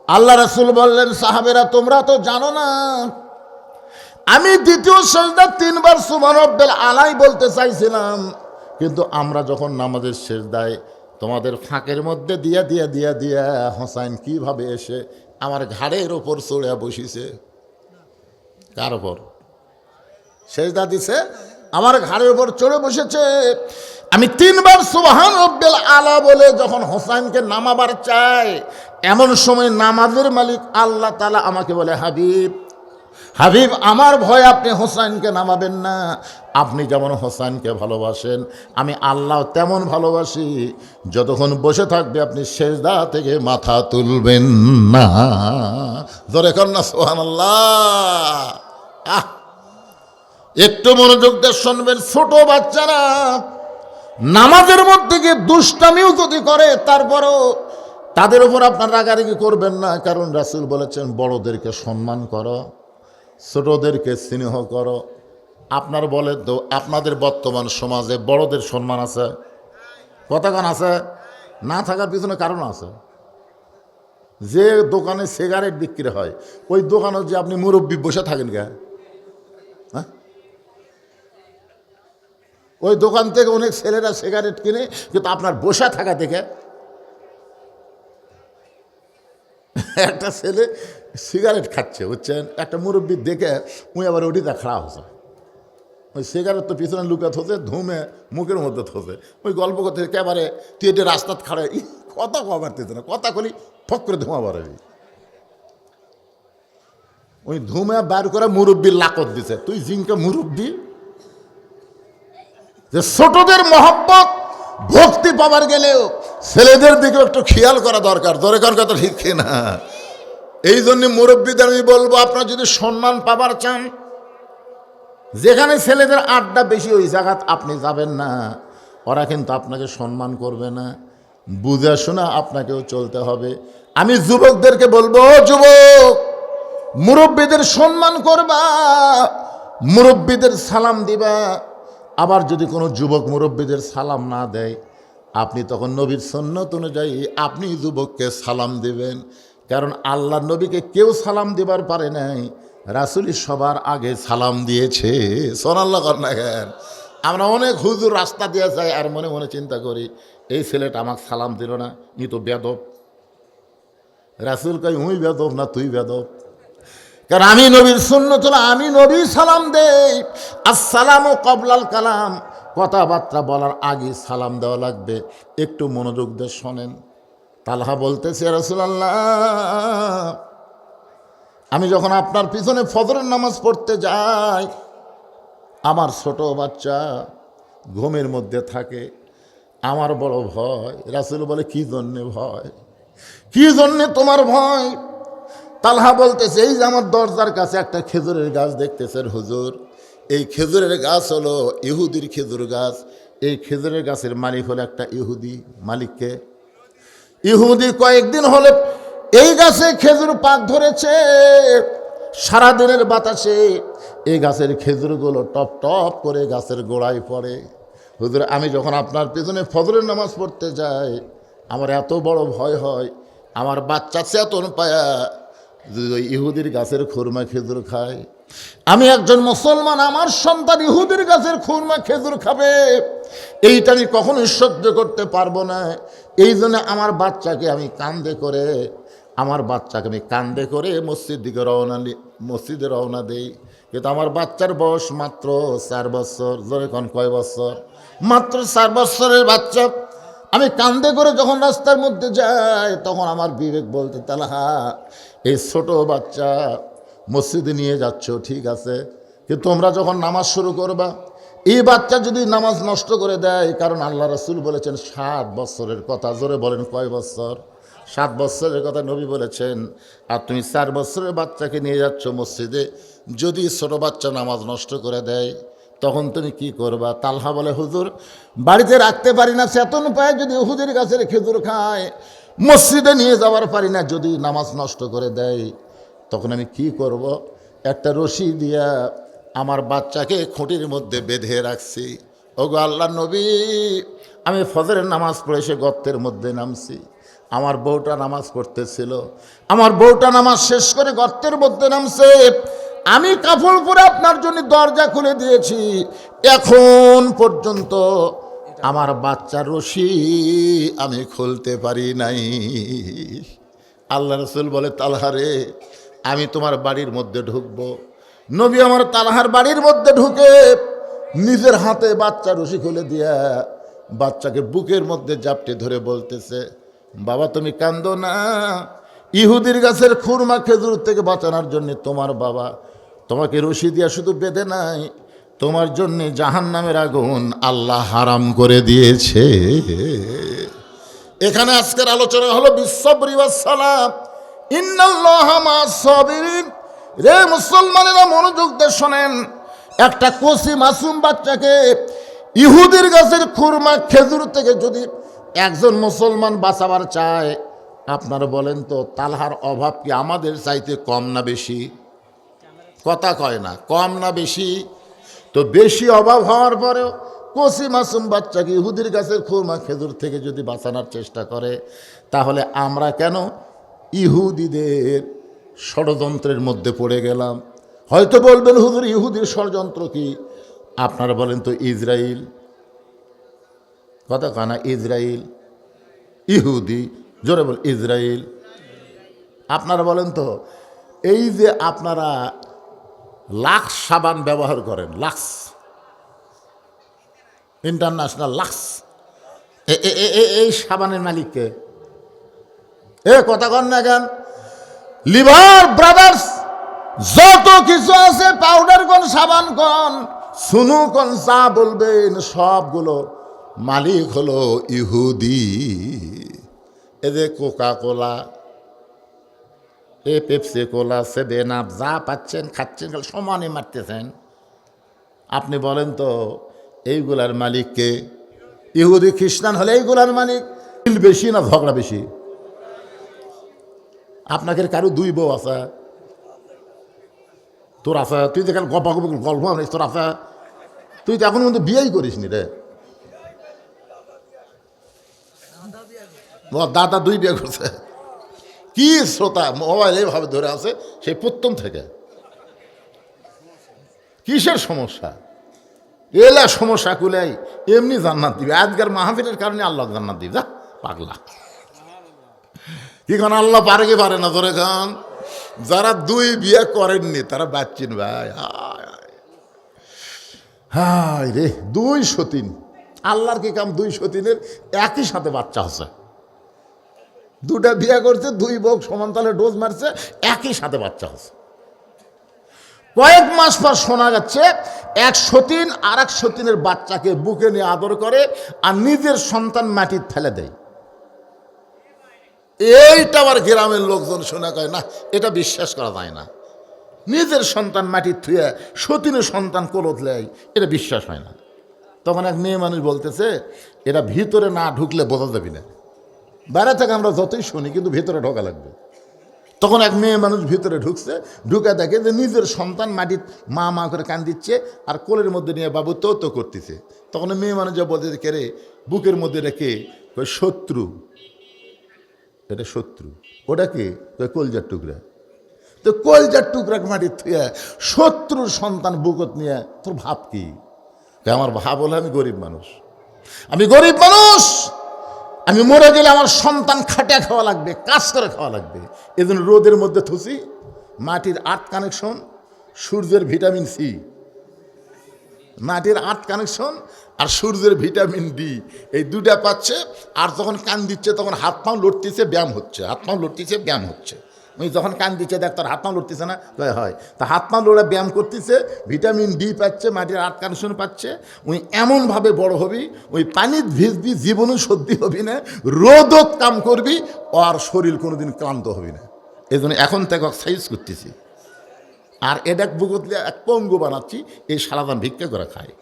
আল্লাহ রাসূল বললেন, সাহাবীরা তোমরা তো জানো না, আমি দ্বিতীয় সেজদা 3 বার সুবহান রাব্বিল আলাই বলতে চাইছিলাম, কিন্তু আমরা যখন নামাজের সেজদায় তোমাদের ফাঁকের মধ্যে দিয়া দিয়া দিয়া দিয়া হোসাইন কিভাবে এসে আমার ঘাড়ের ওপর চড়ে বসিছে। কার ওপর? সেজদা দিছে, আমার ঘাড়ের ওপর চড়ে বসেছে। আমি 3 বার সুবহান রাব্বিল আলা বলে যখন হোসাইনকে নামাবার চাই, এমন সময় নামাজের মালিক আল্লাহ তাআলা আমাকে বলে, হাবিব হাবিব, আমার ভয় আপনি হোসাইনকে নামাবেন না। আপনি যেমন হোসাইনকে ভালোবাসেন, আমি আল্লাহ তেমন ভালোবাসি। যতক্ষণ বসে থাকবে আপনি সেজদা থেকে মাথা তুলবেন না। জোরে কর না সুবহানাল্লাহ। একটু মনোযোগ দিয়ে শুনবেন। ছোট বাচ্চারা নামাজের মধ্যে গিয়ে দুষ্টামিও যদি করে, তারপরও তাদের উপর আপনার রাগারাগি করবেন না, কারণ রাসূল বলেছেন, বড়দেরকে সম্মান করো, ছোটদেরকে স্নেহ করো। আপনার বলে তো, আপনাদের বর্তমান সমাজে বড়দের সম্মান আছে? কতক্ষণ আছে? না থাকার পিছনে কারণ আছে। যে দোকানে সিগারেট বিক্রি হয়, ওই দোকানে যে আপনি মুরব্বি বসে থাকেন কে? হ্যাঁ, ওই দোকান থেকে অনেক ছেলেরা সিগারেট কিনে, কিন্তু আপনার বসে থাকা দেখে একটা ছেলে সিগারেট খাচ্ছে, বুঝছেন, একটা মুরব্বী দেখে উনি আবার ওটিতে খারাপ হচ্ছে। ওই সিগারেট তো পিছনে লুকা থোছে, ধুমে মুখের মধ্যে থোছে। ওই গল্প করতে একেবারে তুই এটা রাস্তাত খাড়ায় কথা কবার দিতে না, কথা কলি ফক করে ধোঁয়া বাড়াবি। ওই ধুমে বার করে মুরব্বীর লাকত দিছে। তুই জিঙ্কা মুরব্বী, যে ছোটদের মহব্বত ভক্তি পাবার গেলেও ছেলেদের দিকে একটু খেয়াল করা দরকার। দরকার কথা ঠিক না? এই জন্য মুরব্বীদের আমি বলবো, আপনারা যদি সম্মান পাবার চান, যেখানে ছেলেদের আড্ডা বেশি ওই জায়গাত আপনি যাবেন না, ওরা কিন্তু আপনাকে সম্মান করবে না। বুঝে শোনা আপনাকেও চলতে হবে। আমি যুবকদেরকে বলবো, যুবক, মুরব্বীদের সম্মান করবা, মুরব্বীদের সালাম দিবা। আবার যদি কোনো যুবক মুরব্বীদের সালাম না দেয়, আপনি তখন নবীর সুন্নাত অনুযায়ী আপনি যুবককে সালাম দিবেন। কারণ আল্লাহ নবীকে কেউ সালাম দিবার পারে নাই, রাসূলই সবার আগে সালাম দিয়েছে। সুবহানাল্লাহ করেন। আমরা অনেক হুজুর রাস্তা দিয়ে যাই আর মনে মনে চিন্তা করি, এই ছেলেটা আমাকে সালাম দিল না, ই তো বেদব। রাসূল কই, হুই বেদব না তুই বেদব। কারণ আমি নবীর সুন্নাত হলো, আমি নবী সালাম দেই। আসসালামু ক্বাবলাল কালাম, কথাবার্তা বলার আগে সালাম দেওয়া লাগবে। একটু মনোযোগ দিয়ে শোনেন। তালহা বলতেছে, রাসূলুল্লাহ, আমি যখন আপনার পিছনে ফজরের নামাজ পড়তে যাই, আমার ছোট বাচ্চা ঘুমের মধ্যে থাকে, আমার বড় ভয়। রাসূল বলে, কি জন্যে ভয়? কি জন্যে তোমার ভয়? তালহা বলতেছে, এই যে আমার দরজার কাছে একটা খেজুরের গাছ দেখতেছেন হুজুর, এই খেজুরের গাছ হলো ইহুদির খেজুর গাছ। এই খেজুরের গাছের মালিক হলো একটা ইহুদি। মালিককে? ইহুদি। কয়েকদিন হলে এই গাছে খেজুর পাক ধরেছে, সারাদিনের বাতাসে এই গাছের খেজুরগুলো টপ টপ করে গাছের গোড়ায় পড়ে। হুজুর, আমি যখন আপনার পেছনে ফজরের নামাজ পড়তে যাই, আমার এত বড় ভয় হয়, আমার বাচ্চা চেতন পায়া যদি ইহুদির গাছের খুরমা খেজুর খায়। আমি একজন মুসলমান, আমার সন্তান ইহুদির গাছের খুরমা খেজুর খাবে, এইটা আমি কখনোই সহ্য করতে পারবো না। এই জন্য আমার বাচ্চাকে আমি কান্দে করে মসজিদে রওনা দেই। কিন্তু আমার বাচ্চার বয়স মাত্র 4 বছর। ধরে কোন কয় বছর? মাত্র 4 বছরের বাচ্চা। আমি কান্দে করে যখন রাস্তার মধ্যে যাই, তখন আমার বিবেক বলতে, তালহা এই ছোট বাচ্চা মসজিদে নিয়ে যাচ্ছ ঠিক আছে, কিন্তু তোমরা যখন নামাজ শুরু করবা, এই বাচ্চা যদি নামাজ নষ্ট করে দেয়, কারণ আল্লাহ রাসূল বলেছেন 7 বছরের কথা। জোরে বলেন কয় বছর? 7 বছরের কথা নবী বলেছেন। আর তুমি 4 বছরের বাচ্চাকে নিয়ে যাচ্ছ মসজিদে, যদি ছোট বাচ্চা নামাজ নষ্ট করে দেয়, তখন তুমি কি করবা? তালহা বলে, হুজুর বাড়িতে রাখতে পারি না, চেতন পায় যদি হুজুরের গাছের খেজুর খায়, মসজিদে নিয়ে যাওয়ার পারি না, যদি নামাজ নষ্ট করে দেয়, তখন আমি কি করব? একটা রশি দিয়া আমার বাচ্চাকে খুঁটির মধ্যে বেঁধে রাখছি। ওগো আল্লাহর নবী, আমি ফজরের নামাজ পড়ে সে গর্তের মধ্যে নামছি, আমার বউটা নামাজ পড়তেছিল, আমার বউটা নামাজ শেষ করে গর্তের মধ্যে নামছে, আমি কাপড় পরে আপনার জন্য দরজা খুলে দিয়েছি, এখন পর্যন্ত আমার বাচ্চার রশি আমি খুলতে পারি নাই। আল্লাহ রাসূল বলে, তালহা রে, আমি তোমার বাড়ির মধ্যে ঢুকবো। নবী আমার তালহার বাড়ির মধ্যে ঢুকে নিজের হাতে বাচ্চা রশি খুলে দিয়া বাচ্চাকে বুকের মধ্যে জাপটে ধরে বলতেছে, বাবা তুমি কান্দো না, ইহুদির গাছের খুরমা খেজুর থেকে বাঁচানোর জন্য তোমার বাবা তোমাকে রশি দিয়া শুধু বেঁধে নাই, তোমার জন্যে জাহান্নামের আগুন আল্লাহ হারাম করে দিয়েছে। এখানে আজকের আলোচনা হলো বিশ্ববরি ওয়াস সালাম, ইন্নাল্লাহা মা'আস সাবিরিন। রে মুসলমানেরা মনোযোগ দিয়ে শোনেন, একটা কচি মাসুম বাচ্চাকে ইহুদির গাছের খুরমা খেজুর থেকে যদি একজন মুসলমান বাঁচাবার চায়, আপনারা বলেন তো তালহার অভাব কি আমাদের চাইতে কম না বেশি? কথা কয় না, কম না বেশি? তো বেশি অভাব হওয়ার পরেও কচি মাসুম বাচ্চাকে ইহুদির গাছের খুরমা খেজুর থেকে যদি বাঁচানোর চেষ্টা করে, তাহলে আমরা কেন ইহুদিদের ষড়যন্ত্রের মধ্যে পড়ে গেলাম? হয়তো বলবেন হুজুর ইহুদির ষড়যন্ত্র কি? আপনারা বলেন তো ইসরায়েল, কথা কানা, ইসরায়েল ইহুদি, জোরে বল ইসরায়েল। আপনারা বলেন তো এই যে আপনারা লাক্স সাবান ব্যবহার করেন, লাক্স ইন্টারন্যাশনাল লাক্স, এই সাবানের মালিককে? কথা কন না কেন? লিভার ব্রাদার্স যত কিছু আছে, পাউডার কোন, সাবান কোন, সুনু কোন, চা বলবেন, সবগুলো মালিক হলো ইহুদি। এদের কোকা কোলা, পেপসি কোলা, সেভেন আপ, যা পাচ্ছেন খাচ্ছেন, সমানে মারতেছেন। আপনি বলেন তো এইগুলার মালিককে? ইহুদি খ্রিস্টান হলে এইগুলার মালিক। বেশি না ঝগড়া বেশি? আপনাকে কারো 2 বউ আছে? তোর আছে? তুই তো গল্প গল্প তোর আছে? তুই তো এখন কিন্তু বিয়েই করিস নি রে। দাদা 2 বিয়ে করছে। কি শ্রোতা মোবাইল এইভাবে ধরে আছে সেই প্রথম থেকে। কিসের সমস্যা? এলা সমস্যা কুলাই এমনি জান্নাত দিবে। আজকের মাহফিলের কারণে আল্লাহ জান্নাত দিবে। যা পাগলা, কি খান আল্লাহ পারে কি পারে না? ধরে খান যারা 2 বিয়ে করেননি তারা বাচ্চিন ভাই, হায় রে 2 সতীন। আল্লাহর কি কাম? 2 সতীনের একই সাথে বাচ্চা আছে। 2টা বিয়ে করছে, 2 বউ সমান তালে ডোজ মারছে, একই সাথে বাচ্চা আছে। কয়েক মাস পর শোনা যাচ্ছে এক সতীন আর এক সতীনের বাচ্চাকে বুকে নিয়ে আদর করে আর নিজের সন্তান মাটির ফেলে দেয়। এইটা আবার গ্রামের লোকজন শোনা কয় না, এটা বিশ্বাস করা যায় না। নিজের সন্তান মাটির থুয়ে সতীনের সন্তান কোলত লেয়, এটা বিশ্বাস হয় না। তখন এক মেয়ে মানুষ বলতেছে, এটা ভিতরে না ঢুকলে বোঝা যাবে না। বাইরে থেকে আমরা যতই শুনি, কিন্তু ভিতরে ঢোকা লাগবে। তখন এক মেয়ে মানুষ ভিতরে ঢুকছে, ঢুকে দেখে যে নিজের সন্তান মাটির মা মা করে কান দিচ্ছে আর কোলের মধ্যে নিয়ে বাবু তো করতেছে। তখন মেয়ে মানুষ যা বলতে, কে রে বুকের মধ্যে রেখে? শত্রু। এটা শত্রু। ওটা কি? কলজার টুকরা। তো কলজার টুকরা মাটির থুয়ে শত্রুর সন্তান বুকত নিয়ে তোর ভাব কি? আমার ভাব হলে আমি গরিব মানুষ, আমি গরিব মানুষ, আমি মরে গেলে আমার সন্তান খাটিয়া খাওয়া লাগবে, কাজ করে খাওয়া লাগবে। এই জন্য রোদের মধ্যে থুসি, মাটির আর্থ কানেকশন, সূর্যের ভিটামিন সি, মাটির আর্থ কানেকশন আর সূর্যের ভিটামিন ডি, এই দুটা পাচ্ছে। আর যখন কান দিচ্ছে তখন হাত পাও লড়তেছে, ব্যায়াম হচ্ছে, হাত পাও লড়তেছে, ব্যায়াম হচ্ছে। ওই যখন কান দিচ্ছে দেখ তোর হাত পা লড়তেছে না, হয় তা হাত পা লড়ে ব্যায়াম করতেছে, ভিটামিন ডি পাচ্ছে, মাটির আর্থ কানেকশন পাচ্ছে। ওই এমনভাবে বড় হবি, ওই পানির ভিজবি, জীবনও সর্দি হবি না, রোদত কাম করবি, আর শরীর কোনোদিন ক্লান্ত হবি না। এই জন্য এখন থেকে এক্সারসাইজ করতেছি। আর এটা বুকতলে এক পঙ্গু বানাচ্ছি, এই সারাদান ভিক্ষা করে খায়।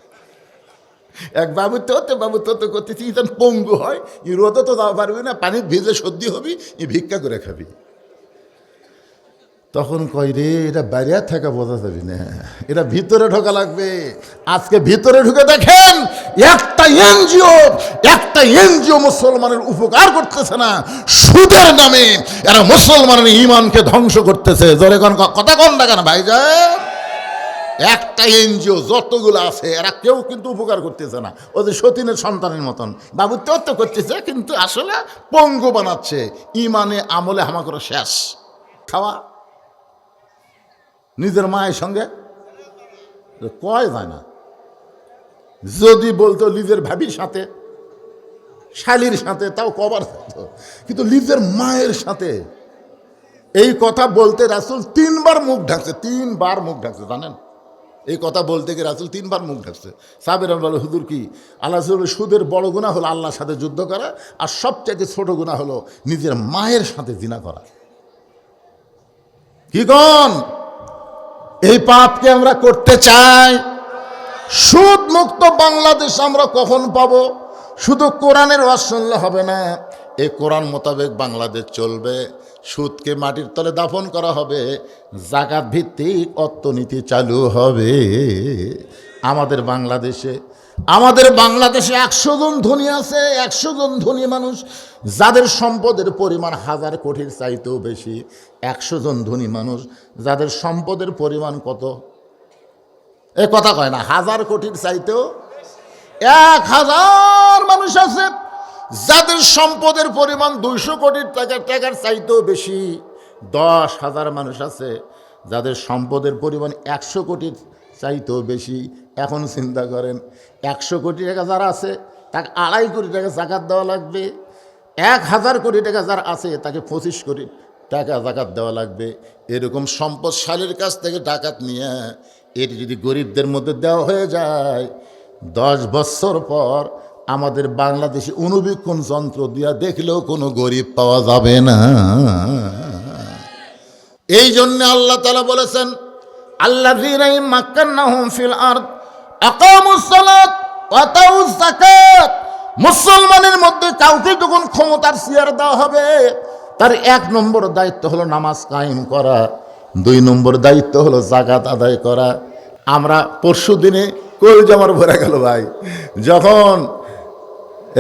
এক বাবু তো করতেছি, তখন পঙ্গু হয়, এই রোদে তো যাওয়া পারবি না, পানির ভিজে সর্দি হবি, এই ভিক্ষা করে খাবি। তখন কই রে এটা বাইরে থাকা বোঝা যাবি না, এটা ভিতরে ঢোকা লাগবে। আজকে ভিতরে ঢুকে দেখেন একটা এনজিও মুসলমানের উপকার করতেছে না, সুদের নামে এরা মুসলমানের ঈমানকে ধ্বংস করতেছে। জোরে কোন কথা কোন না কেন ভাইজান? একটা এনজিও যতগুলো আছে এরা কেউ কিন্তু উপকার করতেছে না। ওদের সতীনের সন্তানের মতন বাবু তো করতেছে, কিন্তু আসলে পঙ্গু বানাচ্ছে। ঈমানে আমলে হামাকড়া শেষ। খাওয়া নিজের মায়ের সঙ্গে কয় যায় না, যদি বলতো নিজের ভাবির সাথে, শালির সাথে, তাও কবার থাকতো, কিন্তু নিজের মায়ের সাথে এই কথা বলতে রাসূল 3 বার মুখ ঢাকছে, 3 বার মুখ ঢাকছে। জানেন এই কথা বলতে গিয়ে রাসূল 3 বার মুখ ঢাকছে। সাহাবীরা বলে হুজুর কি? আল্লাহ রাসূলের সুদের বড় গুনাহ হলো আল্লাহর সাথে যুদ্ধ করা, আর সবচেয়ে ছোট গুনাহ হলো নিজের মায়ের সাথে জিনা করা। কি কোন এই পাপকে আমরা করতে চাই? সুদ মুক্ত বাংলাদেশ আমরা কখন পাবো? শুধু কোরআনের ওয়াজ শুনলে হবে না, এই কোরআন মোতাবেক বাংলাদেশ চলবে। সুদকে মাটির তলে দাফন করা হবে, জাকাত ভিত্তিক অর্থনীতি চালু হবে। আমাদের বাংলাদেশে 100 জন ধনী আছে, 100 জন ধনী মানুষ, যাদের সম্পদের পরিমাণ 1000 কোটির চাইতেও বেশি। 100 জন ধনী মানুষ, যাদের সম্পদের পরিমাণ কত? এ কথা কয় না, 1000 কোটির চাইতেও 1000 মানুষ আছে যাদের সম্পদের পরিমাণ 200 কোটি টাকার চাইতেও বেশি। 10,000 মানুষ আছে যাদের সম্পদের পরিমাণ 100 কোটির চাইতেও বেশি। এখন চিন্তা করেন, 100 কোটি টাকা যারা আছে তাকে 2.5 কোটি টাকা জাকাত দেওয়া লাগবে। 1000 কোটি টাকা যারা আছে তাকে 25 কোটি টাকা জাকাত দেওয়া লাগবে। এরকম সম্পদশালীর কাছ থেকে ডাকাত নিয়ে এটি যদি গরিবদের মধ্যে দেওয়া হয়ে যায়, 10 বছর পর আমাদের বাংলাদেশে অণুবীক্ষণ যন্ত্র দিয়া দেখলেও কোনো গরিব পাওয়া যাবে না। এই জন্য আল্লাহ তাআলা বলেছেন, আল্লাযীনা মাক্কান্নাহুম ফিল আরদ আকামুস সালাত ওয়া আতাউজ যাকাত। মুসলমানের মধ্যে কাউকে যখন ক্ষমতার চেয়ার দেওয়া হবে, তার 1 নম্বর দায়িত্ব হলো নামাজ কায়েম করা, 2 নম্বর দায়িত্ব হলো যাকাত আদায় করা। আমরা পরশু দিনে কই আমার ভরে গেল ভাই, যখন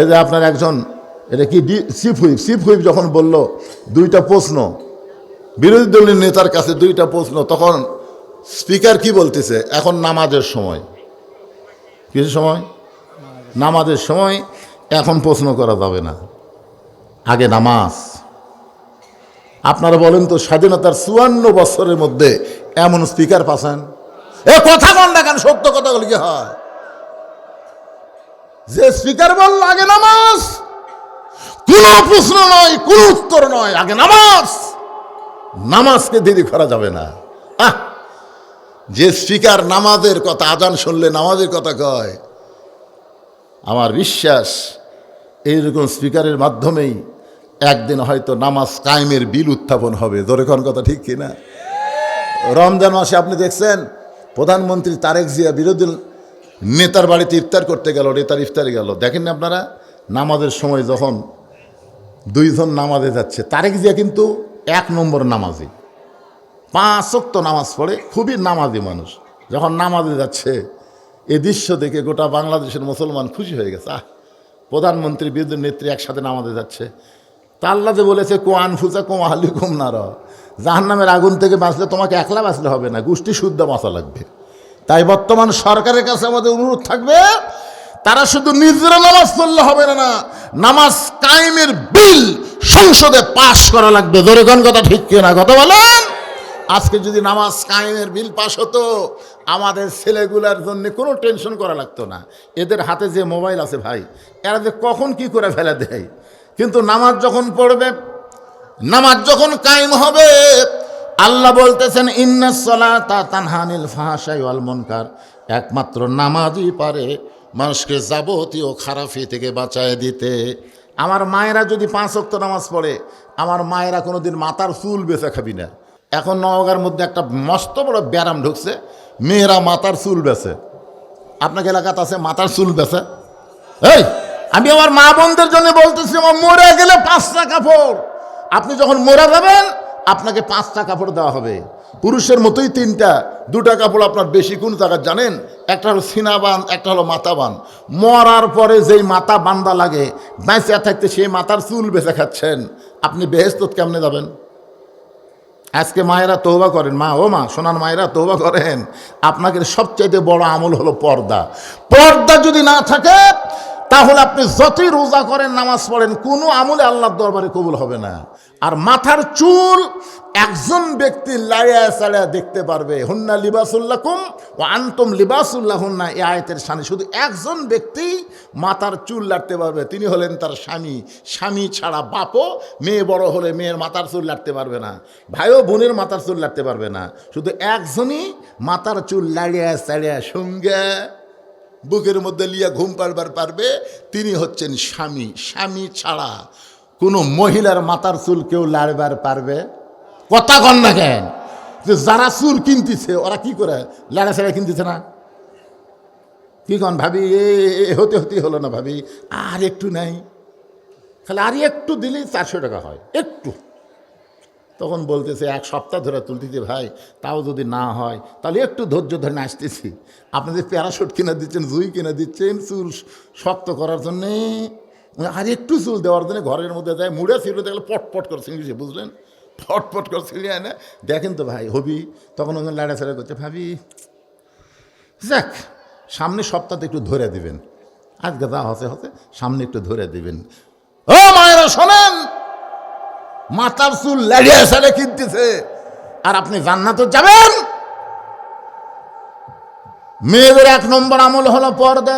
এই যে আপনার একজন এটা কি চিফ হুইপ যখন বলল 2টা প্রশ্ন, বিরোধী দলের নেতার কাছে 2টা প্রশ্ন, তখন স্পিকার কি বলতেছে? এখন নামাজের সময়, কিছু সময় নামাজের সময়, এখন প্রশ্ন করা যাবে না, আগে নামাজ। আপনারা বলেন তো, স্বাধীনতার 54 বছরের মধ্যে এমন স্পিকার পাচ্ছেন? এ কথা বল না কেন, সত্য কথা বলি কি হয়? যে স্পিকার বলল আগে নামাজ, কোনো প্রশ্ন নয়, কোনো উত্তর নয়, আগে নামাজ। নামাজকে দেরি করা যাবে না। যে স্পিকার নামাজের কথা, আজান শুনলে নামাজের কথা কয়, আমার বিশ্বাস এইরকম স্পিকারের মাধ্যমেই একদিন হয়তো নামাজ কায়েমের বিল উত্থাপন হবে। ধরে কোন কথা ঠিক কিনা? রমজান মাসে আপনি দেখছেন প্রধানমন্ত্রী তারেক জিয়া বিরোধী নেতার বাড়িতে ইফতার করতে গেল, নেতার ইফতারে গেল, দেখেন না আপনারা? নামাজের সময় যখন 2 জন নামাজে যাচ্ছে, তারেক জিয়া কিন্তু 1 নম্বর নামাজি, 5 ওয়াক্ত নামাজ পড়ে, খুবই নামাজি মানুষ। যখন নামাজে যাচ্ছে, এই দৃশ্য দেখে গোটা বাংলাদেশের মুসলমান খুশি হয়ে গেছে। প্রধানমন্ত্রী বিরোধী নেত্রী একসাথে নামাজে যাচ্ছে। তা আল্লাহ যে বলেছে, কো আনফুসা কো আহলিকুম নার, জাহান্নামের আগুন থেকে বাঁচলে তোমাকে একলা বাঁচলে হবে না, গোষ্ঠী শুদ্ধ বাঁচা লাগবে। তাই বর্তমান সরকারের কাছে আমাদের অনুরোধ থাকবে, তারা শুধু নিজেরা নামাজ পড়লে হবে না, নামাজ কায়েমের বিল সংসদে পাশ করা লাগবে। জোরে কোন কথা ঠিক কিনা? কথা বলেন। আজকে যদি নামাজ কায়েমের বিল পাস হতো, আমাদের ছেলেগুলার জন্য কোনো টেনশন করা লাগতো না। এদের হাতে যে মোবাইল আছে ভাই, এরা যে কখন কি করে ফেলে দেয়। কিন্তু নামাজ যখন পড়বে, নামাজ যখন কায়েম হবে, আল্লাহ বলতেছেন ইন্নাস সালাতা তানহা আনিল ফাহশাই ওয়াল মুনকার, একমাত্র নামাজই পারে মানুষকে যাবতীয় খারাপি থেকে বাঁচায় দিতে। আমার মায়েরা যদি 5 ওয়াক্ত নামাজ পড়ে, আমার মায়েরা কোনোদিন মাথার চুল বেচা খাবি না। এখন নওগাঁর মধ্যে একটা মস্ত বড় ব্যারাম ঢুকছে, মেয়েরা মাথার চুল বেচে। আপনাকে এলাকাতে আছে মাথার চুল বেচে? এই, আমি আমার মা বোনদের জন্য বলতেছি, আমার মরে গেলে 5টা কাপড়, আপনি যখন মরে যাবেন আপনাকে 5টা কাপড় দেওয়া হবে। পুরুষের মতোই 3টা, 2টা কাপড় আপনার বেশি কোন জায়গা জানেন? একটা হলো সিনা বান, একটা হলো মাথা বান। মরার পরে যেই মাথা বান্দা লাগে, বেঁচে থাকতে সেই মাথার চুল বেঁচে খাচ্ছেন, আপনি বেহেশত কেমনে যাবেন? আজকে মায়েরা তওবা করেন, মা ও মা সোনার মায়েরা তওবা করেন। আপনাকে সবচাইতে বড় আমল হলো পর্দা। পর্দা যদি না থাকে তাহলে আপনি যতই রোজা করেন, নামাজ পড়েন, কোনো আমলে আল্লাহর দরবারে কবুল হবে না। আর মাথার চুল একজন ব্যক্তি লাড়িয়া চাড়িয়া দেখতে পারবে। হুন্না লিবাসুল্লাকুম ওয়া আনতুম লিবাসুল্লাহুন্না, এই আয়াতের শানে শুধু একজন ব্যক্তি মাথার চুল লাড়তে পারবে, তিনি হলেন তার স্বামী। স্বামী ছাড়া বাপও মেয়ে বড় হলে মেয়ের মাথার চুল লাড়তে পারবে না, ভাইও বোনের মাথার চুল লাড়তে পারবে না। শুধু একজনই মাথার চুল লাড়িয়া চাড়িয়া সঙ্গে বুকের মধ্যে লিয়া ঘুম পাড়বার পারবে, তিনি হচ্ছেন স্বামী। স্বামী ছাড়া কোনো মহিলার মাথার চুল কেউ লাড়বার পারবে? কথা কন না কেন? যে যারা চুল কিনতেছে ওরা কি করে লাড়া ছাড়া কিনতেছে না? কি কন ভাবি, হতে হতে হলো না ভাবি, আর একটু নাই, খালি আর একটু দিলেই 400 টাকা হয়, একটু। তখন বলতেছে 1 সপ্তাহ ধরে তুলতেছে, ভাই তাও যদি না হয় তাহলে একটু ধৈর্য ধরে আসতেছি। আপনি যে প্যারাশুট কিনে দিচ্ছেন, জুই কিনে দিচ্ছেন চুল শক্ত করার জন্যে, আর একটু চুল দেওয়ার জন্য ঘরের মধ্যে যায়, মুড়ে ছিল দেখলে পটপট করে ছিঁড়ছে, বুঝলেন? পটপট করে ছিঁড়ে আনে, দেখেন তো ভাই হবি। তখন ওখানে লাড়াছাড়া করছে, ভাবি যাক সামনে সপ্তাহতে একটু ধরে দিবেন, আজকে যা হতে হতে সামনে একটু ধরে দিবেন। ও মায়েরা শোনেন, মাথার চুল লাড়িয়ে সাড়ে কিনতেছে, আর আপনি জান্নাতে যাবেন। মেয়েদের 1 নম্বর আমল হলো পর্দা।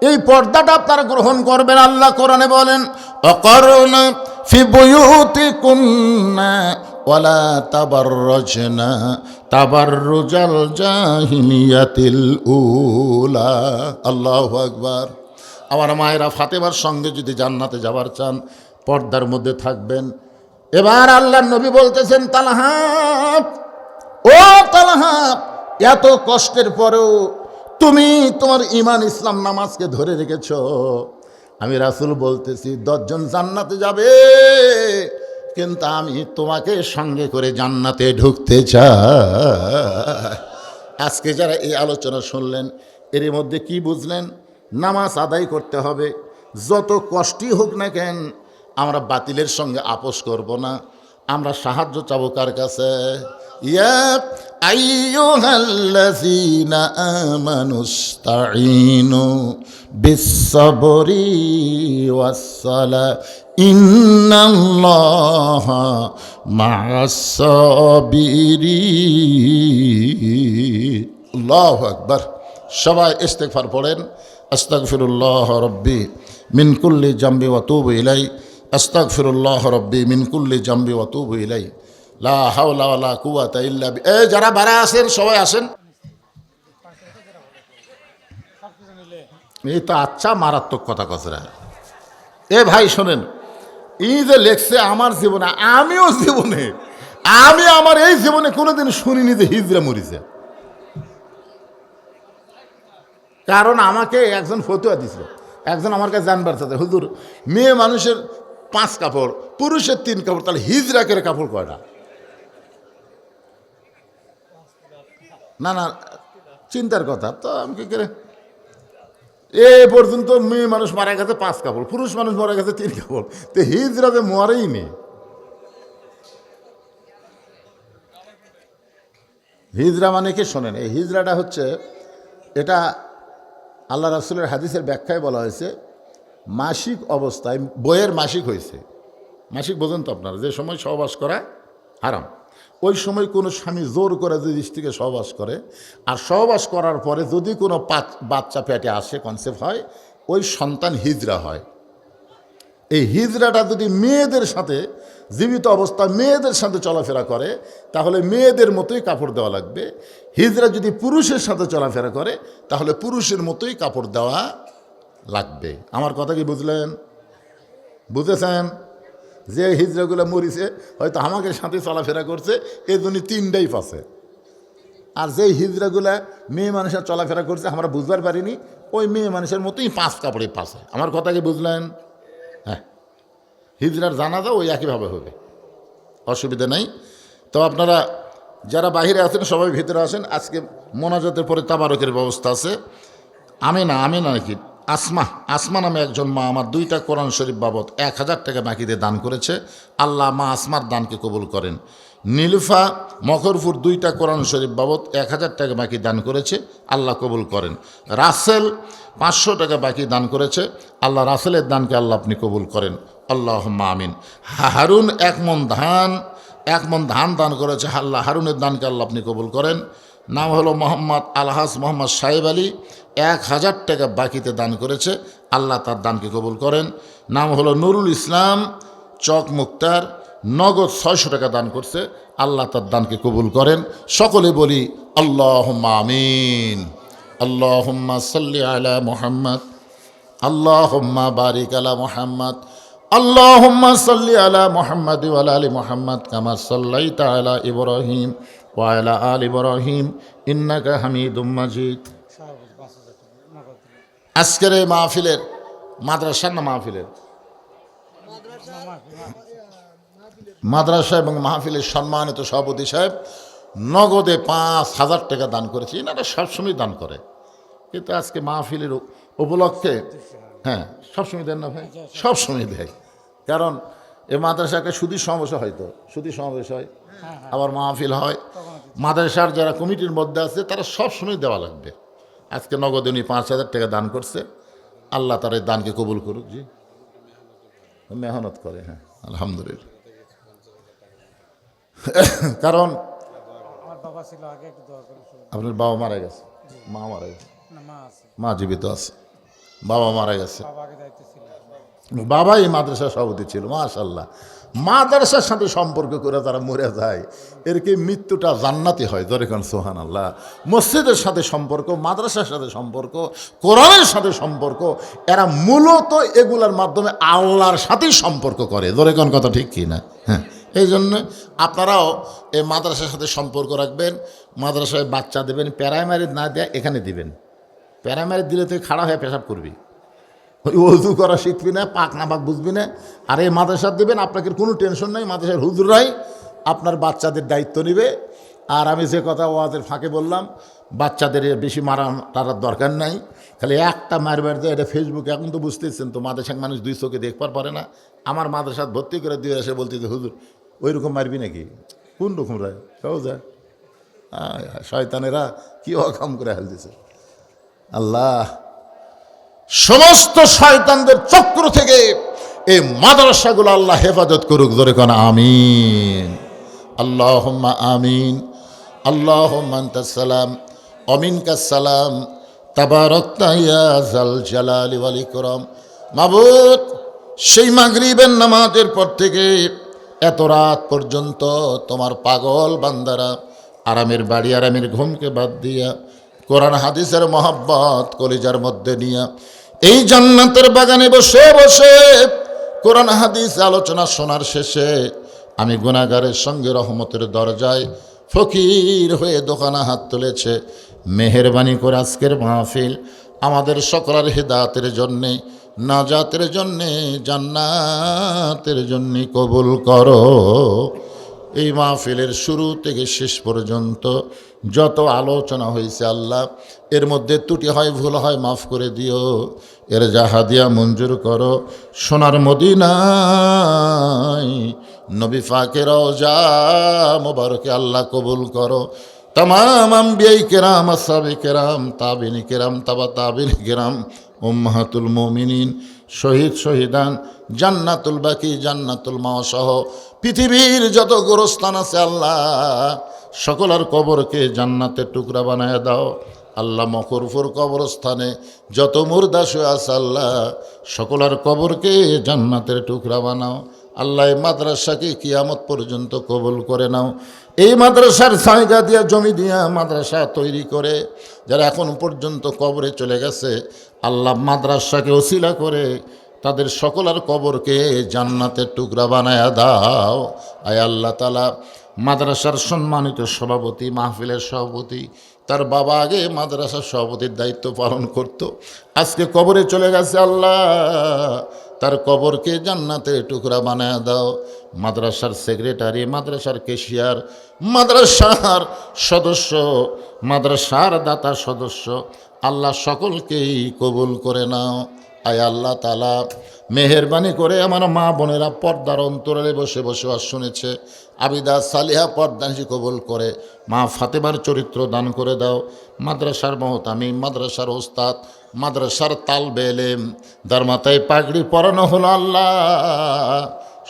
এই পর্দাটা আপনারা গ্রহণ করবেন। আল্লাহ কোরআনে বলেন, অকরনা ফি বুয়ুতিকুন্না ওয়ালা তাবাররাজনা তাবাররুজাল জাহিলিয়াতিল উলা। আল্লাহু আকবার। আমার মায়েরা ফাতেমার সঙ্গে যদি জান্নাতে যাবার চান, পর্দার মধ্যে থাকবেন। এবার আল্লাহর নবী বলতেছেন, তালহা ও তালহা, এত কষ্টের পরেও তুমি তোমার ঈমান ইসলাম নামাজকে ধরে রেখেছ। আমি রাসূল বলতেছি 10 জন জান্নাতে যাবে, কিন্তু আমি তোমাকে সঙ্গে করে জান্নাতে ঢুকতে চাই। আজকে যারা এই আলোচনা শুনলেন, এর মধ্যে কি বুঝলেন? নামাজ আদায় করতে হবে, যত কষ্টই হোক না কেন। আমরা বাতিলের সঙ্গে আপোষ করব না, আমরা সাহায্য চাবো কার কাছে? ইয়া আইয়ুহাল্লাযীনা আমানুস্তাঈনু বিস-সাবরি ওয়াস-সালাহ ইন্নাল্লাহা মা'আস-সাবিরিন। আল্লাহু আকবার। সবাই ইস্তিগফার পড়েন। আস্তাগফিরুল্লাহ রাব্বি মিন কুল্লি জামবি ওয়া তুবু ইলাই, আস্তাগফিরুল্লাহ রাব্বি মিন কুল্লি জামবি ওয়া তুবু ইলাই, লা হাওলা ওয়ালা কুওয়াতা ইল্লা বিল্লাহ। এই যারা বাড়া আছেন সবাই আসেন। এই তো আচ্ছা মারাত্মক কথা কচরা। এ ভাই শোনেন, এই যে লেখছে আমার জীবনে, আমি আমার এই জীবনে কোনোদিন শুনিনি যে হিজড়া মরিছে। কারণ আমাকে একজন ফতুয়া দিছিল, একজন আমার কাছে জানবার চাচ্ছে, হুজুর মেয়ে মানুষের 5 কাপড়, পুরুষের 3 কাপড়, তাহলে হিজড়া করে কাপড় কয়টা? না না, চিন্তার কথা তো। আমি কি করে এ পর্যন্ত মেয়ে মানুষ মারা গেছে 5 কাপড়, পুরুষ মানুষ মারা গেছে 3 কাপড়, তো হিজড়া যে মরেই নেই। হিজড়া মানে কি শোনেন, এই হিজড়াটা হচ্ছে, এটা আল্লাহ রাসূলের হাদিসের ব্যাখ্যায় বলা হয়েছে, মাসিক অবস্থায় বইয়ের মাসিক হয়েছে। মাসিক বোঝেন তো আপনারা, যে সময় সহবাস করা হারাম, ওই সময় কোনো স্বামী জোর করে যদি স্ত্রীকে সহবাস করে, আর সহবাস করার পরে যদি কোনো বাচ্চা পেটে আসে, কনসেপ্ট হয়, ওই সন্তান হিজড়া হয়। এই হিজড়াটা যদি মেয়েদের সাথে, জীবিত অবস্থায় মেয়েদের সাথে চলাফেরা করে, তাহলে মেয়েদের মতোই কাপড় দেওয়া লাগবে। হিজড়া যদি পুরুষের সাথে চলাফেরা করে, তাহলে পুরুষের মতোই কাপড় দেওয়া লাগবে। আমার কথা কি বুঝলেন? বুঝেছেন? যে হিজড়াগুলো মরিছে হয়তো আমাকে সাথে চলাফেরা করছে, এই জন্য 3টাই পাচ্ছে। আর যেই হিজড়াগুলা মেয়ে মানুষের চলাফেরা করছে আমরা বুঝবার পারিনি, ওই মেয়ে মানুষের মতোই 5 কাপড়ে পাচ্ছে। আমার কথা কি বুঝলেন? হ্যাঁ, হিজড়ার জানাজা ওই একইভাবে হবে, অসুবিধা নাই। তো আপনারা যারা বাইরে আছেন সবাই ভিতরে আসেন। আজকে মোনাজাতের পরে তাবারকের ব্যবস্থা আছে। আমি না নাকি আসমা নামে একজন মা আমার 2টা কোরআন শরীফ বাবদ 1000 টাকা বাকিতে দান করেছে। আল্লাহ মা আসমার দানকে কবুল করেন। নীলুফা মকরপুর 2টা কোরআন শরীফ বাবদ 1000 টাকা বাকি দান করেছে, আল্লাহ কবুল করেন। রাসেল 500 টাকা বাকি দান করেছে, আল্লাহ রাসেলের দানকে আল্লাহ আপনি কবুল করেন, আল্লাহুম্মা আমিন। হারুন 1 মণ ধান দান করেছে, আল্লাহ হারুনের দানকে আল্লাহ আপনি কবুল করেন। নাম হলো মোহাম্মদ আলহাজ মোহাম্মদ সাহেব আলী, 1000 টাকা বাকিতে দান করেছে, আল্লাহ তার দানকে কবুল করেন। নাম হলো নুরুল ইসলাম চক মুক্তার, নগদ 600 টাকা দান করছে, আল্লাহ তার দানকে কবুল করেন। সকলে বলি আল্লাহুম্মা আমিন। আল্লাহুম্মা সাল্লি আলা মুহাম্মদ, আল্লাহুম্মা বারিক আলা মুহাম্মদ, আল্লাহুম্মা সাল্লি আলা মুহাম্মদ ওয়া আলা আলি মুহাম্মদ কামা সাল্লাইতা আলা ইব্রাহিম ওয়া আলা আলি ইব্রাহিম ইন্নাকা হামিদুম মাজিদ। আজকের এই মাহফিলের মাদ্রাসা না মাহফিলের মাদ্রাসা এবং মাহফিলের সম্মানিত সভাপতি সাহেব নগদে 5000 টাকা দান করেছে। এনারা সবসময় দান করে, কিন্তু আজকে মাহফিলের উপলক্ষে, হ্যাঁ সবসময় দেন না ভাই? সবসময় দেয়, কারণ এই মাদ্রাসাকে সুধী সমাবেশ হয়তো সুধী সমাবেশ হয়, আবার মাহফিল হয়। মাদ্রাসার যারা কমিটির মধ্যে আছে তারা সবসময় দেওয়া লাগবে। আজকে নগদে উনি 5000 টাকা দান করছে, আল্লাহ তার এই দানকে কবুল করুক। জি, মেহনত করে, হ্যাঁ আলহামদুলিল্লাহ। কারণ আপনার বাবা মারা গেছে, মা মারা গেছে, মা জীবিত আছে, বাবা মারা গেছে। বাবা এই মাদ্রাসার সভাপতি ছিল। মাশাআল্লাহ, মাদ্রাসার সাথে সম্পর্ক করে তারা মরে যায়, এর কি মৃত্যুটা জান্নাতি হয়? ধরে কোন সুবহানাল্লাহ। মসজিদের সাথে সম্পর্ক, মাদ্রাসার সাথে সম্পর্ক, কোরআনের সাথে সম্পর্ক, এরা মূলত এগুলার মাধ্যমে আল্লাহর সাথেই সম্পর্ক করে। ধরে কোন কথা ঠিক কি না? হ্যাঁ, এই জন্য আপনারাও এই মাদ্রাসার সাথে সম্পর্ক রাখবেন। মাদ্রাসায় বাচ্চা দেবেন, প্যারাইমারি না দেয় এখানে দিবেন। প্যারাইমারি দিলে তুই খাড়া হয়ে পেশাব করবি, ওযু করা শিখবি না, পাক না পাক বুঝবি না। আর এই মাদ্রাসা দেবেন, আপনাকে কোনো টেনশন নেই, মাদ্রাসার হুজুররাই আপনার বাচ্চাদের দায়িত্ব নেবে। আর আমি যে কথা ওয়াজের ফাঁকে বললাম, বাচ্চাদের বেশি টারার দরকার নাই, খালি একটা মারবার দেয়। এটা ফেসবুকে এখন তো বুঝতেছেন তো, মাদ্রাসার মানুষ 2 চোখে দেখবার পারে না। আমার মাদ্রাসাত ভর্তি করে দিয়ে এসে বলতে যে হুজুর ওই রকম মারবি নাকি? কোন রকম রায় সহজ যায়, শয়তানেরা কি অকাম করে হাল দিছে। আল্লাহ সমস্ত শয়তানদের চক্র থেকে এই মাদ্রাসাগুলো আল্লাহ হেফাজত করুক। ধরে কোন আমিন, আল্লাহুম্মা আমিন। আল্লাহুম্মা আনতাস সালাম ওয়া মিনকাস সালাম তাবারাকতা ইয়া যাল জালালি ওয়াল ইকরাম। মাবুদ, সেই মাগরিবের নামাজের পর থেকে এত রাত পর্যন্ত তোমার পাগল বান্দারা আরামের বাড়ি, আরামের ঘুমকে বাদ দিয়া কোরআন হাদিসের মহব্বত কলিজার মধ্যে নিয়া এই জান্নাতের বাগানে বসে বসে কোরআন হাদিস আলোচনা শোনার শেষে আমি গুনাহগারের সঙ্গে রহমতের দরজায় ফকির হয়ে দোকানে হাত তুলেছে। মেহেরবানি করে আজকের মাহফিল আমাদের সকলের হিদায়াতের জন্যে, নাজাতের জন্যে, জান্নাতের জন্যে কবুল করো। এই মাহফিলের শুরু থেকে শেষ পর্যন্ত যত আলোচনা হয়েছে আল্লাহ, এর মধ্যে ত্রুটি হয়, ভুল হয়, মাফ করে দিও। এর জাহাদিয়া মঞ্জুর করো। সোনার মদিনায় নবী পাকের রওজা মোবারকে আল্লাহ কবুল করো। तमाम अंबियाई किराम, असहाबे किराम, ताबिन किराम, तबा ताबिन किराम, उम्महातुल मोमिनीन শহীদ শহীদান, জান্নাতুল বাকি, জান্নাতুল মাওয়া সহ পৃথিবীর যত গোরস্থান আছে আল্লাহ সকলের কবরকে জান্নাতের টুকরা বানায় দাও। আল্লাহ মকরফুর কবরস্থানে যত মুর্দা শুয়ে আছে আল্লাহ সকলের কবরকে জান্নাতের টুকরা বানাও। আল্লাহ এই মাদ্রাসাকে কিয়ামত পর্যন্ত কবুল করে নাও। এই মাদ্রাসার জায়গা দিয়া, জমি দিয়া মাদ্রাসা তৈরি করে যারা এখন পর্যন্ত কবরে চলে গেছে আল্লাহ মাদ্রাসাকে ওসিলা করে তাদের সকলের কবরকে জান্নাতের টুকরা বানায়া দাও। আয় আল্লাহ তাআলা, মাদ্রাসার সম্মানিত সভাপতি, মাহফিলের সভাপতি, তার বাবা আগে মাদ্রাসার সভাপতির দায়িত্ব পালন করত, আজকে কবরে চলে গেছে আল্লাহ তার কবরকে জান্নাতের টুকরা বানায় দাও। মাদ্রাসার সেক্রেটারি, মাদ্রাসার ক্যাশিয়ার, মাদ্রাসার সদস্য, মাদ্রাসার দাতা সদস্য আল্লাহ সকলকেই কবুল করে নাও। আয় আল্লাহ তাআলা, মেহেরবানি করে আমার মা বোনেরা পর্দার অন্তরালে বসে বসে আর শুনেছে, আবিদা সালিহা পর্দানিসি কবুল করে মা ফাতেমার চরিত্র দান করে দাও। মাদ্রাসার মহতামি, মাদ্রাসার ওস্তাদ, মাদ্রাসার তালবে ইলম, যার মাথায় পাগড়ি পরানো হলো আল্লাহ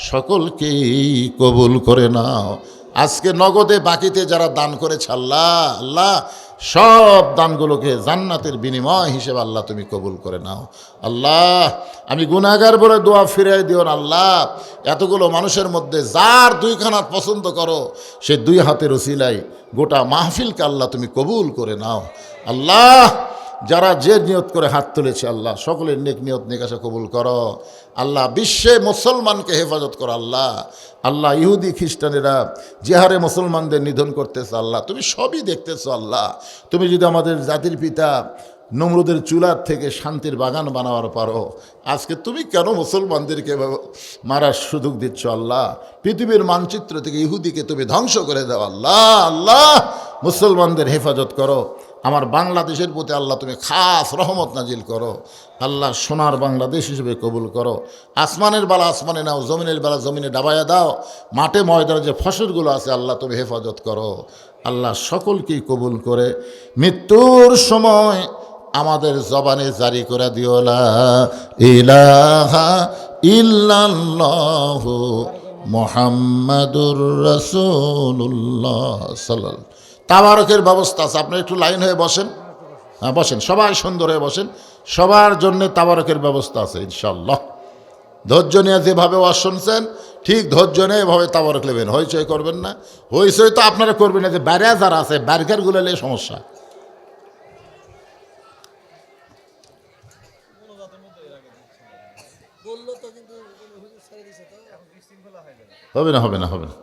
সকলকেই কবুল করে নাও। আজকে নগদে বাকিতে যারা দান করেছে আল্লাহ, আল্লাহ সব দানগুলোকে জান্নাতের বিনিময় হিসেবে আল্লাহ তুমি কবুল করে নাও। আল্লাহ আমি গুনাহগার বলে দোয়া ফিরিয়ে দিও না আল্লাহ। এতগুলো মানুষের মধ্যে যার দুইখানা পছন্দ করো সে দুই হাতের উসিলাই গোটা মাহফিলকে আল্লাহ তুমি কবুল করে নাও। আল্লাহ যারা যে নিয়ত করে হাত তুলেছে আল্লাহ সকলের নেক নিয়ত নেকাশা কবুল করো। আল্লাহ বিশ্বে মুসলমানকে হেফাজত করো আল্লাহ। আল্লাহ ইহুদি খ্রিস্টানেরা যে হারে মুসলমানদের নিধন করতেছে আল্লাহ তুমি সবই দেখতেছো আল্লাহ। তুমি যদি আমাদের জাতির পিতা নমরুদের চুলার থেকে শান্তির বাগান বানাবার পারো, আজকে তুমি কেন মুসলমানদেরকে মারার সুযোগ দিচ্ছ আল্লাহ? পৃথিবীর মানচিত্র থেকে ইহুদিকে তুমি ধ্বংস করে দাও আল্লাহ। আল্লাহ মুসলমানদের হেফাজত করো। আমার বাংলাদেশের প্রতি আল্লাহ তুমি খাস রহমত নাজিল করো আল্লাহ। সোনার বাংলাদেশ হিসেবে কবুল করো। আসমানের বেলা আসমানে নাও, জমিনের বেলা জমিনে ডাবাইয়া দাও। মাঠে ময়দানে যে ফসলগুলো আছে আল্লাহ তুমি হেফাজত করো আল্লাহ। সকলকেই কবুল করে মৃত্যুর সময় আমাদের জবানে জারি করে দিও লা ইলাহা ইল্লাল্লাহু মুহাম্মাদুর রাসূলুল্লাহ সাল্লাল্লাহু। তাবারকের ব্যবস্থা আছে, আপনি একটু লাইন হয়ে বসেন। হ্যাঁ বসেন, সবাই সুন্দর হয়ে বসেন। সবার জন্য তাবারকের ব্যবস্থা আছে ইনশাআল্লাহ। ধৈর্য নিয়ে যেভাবে ওয়াজ শুনছেন ঠিক ধৈর্য নিয়ে এভাবে তাবারক নেবেন। হইচই করবেন না। হইচই তো আপনারা করবেন না, যে বাইরে যারা আছে ব্যারগারগুলো নিয়ে সমস্যা। হবে না, হবে না, হবে না।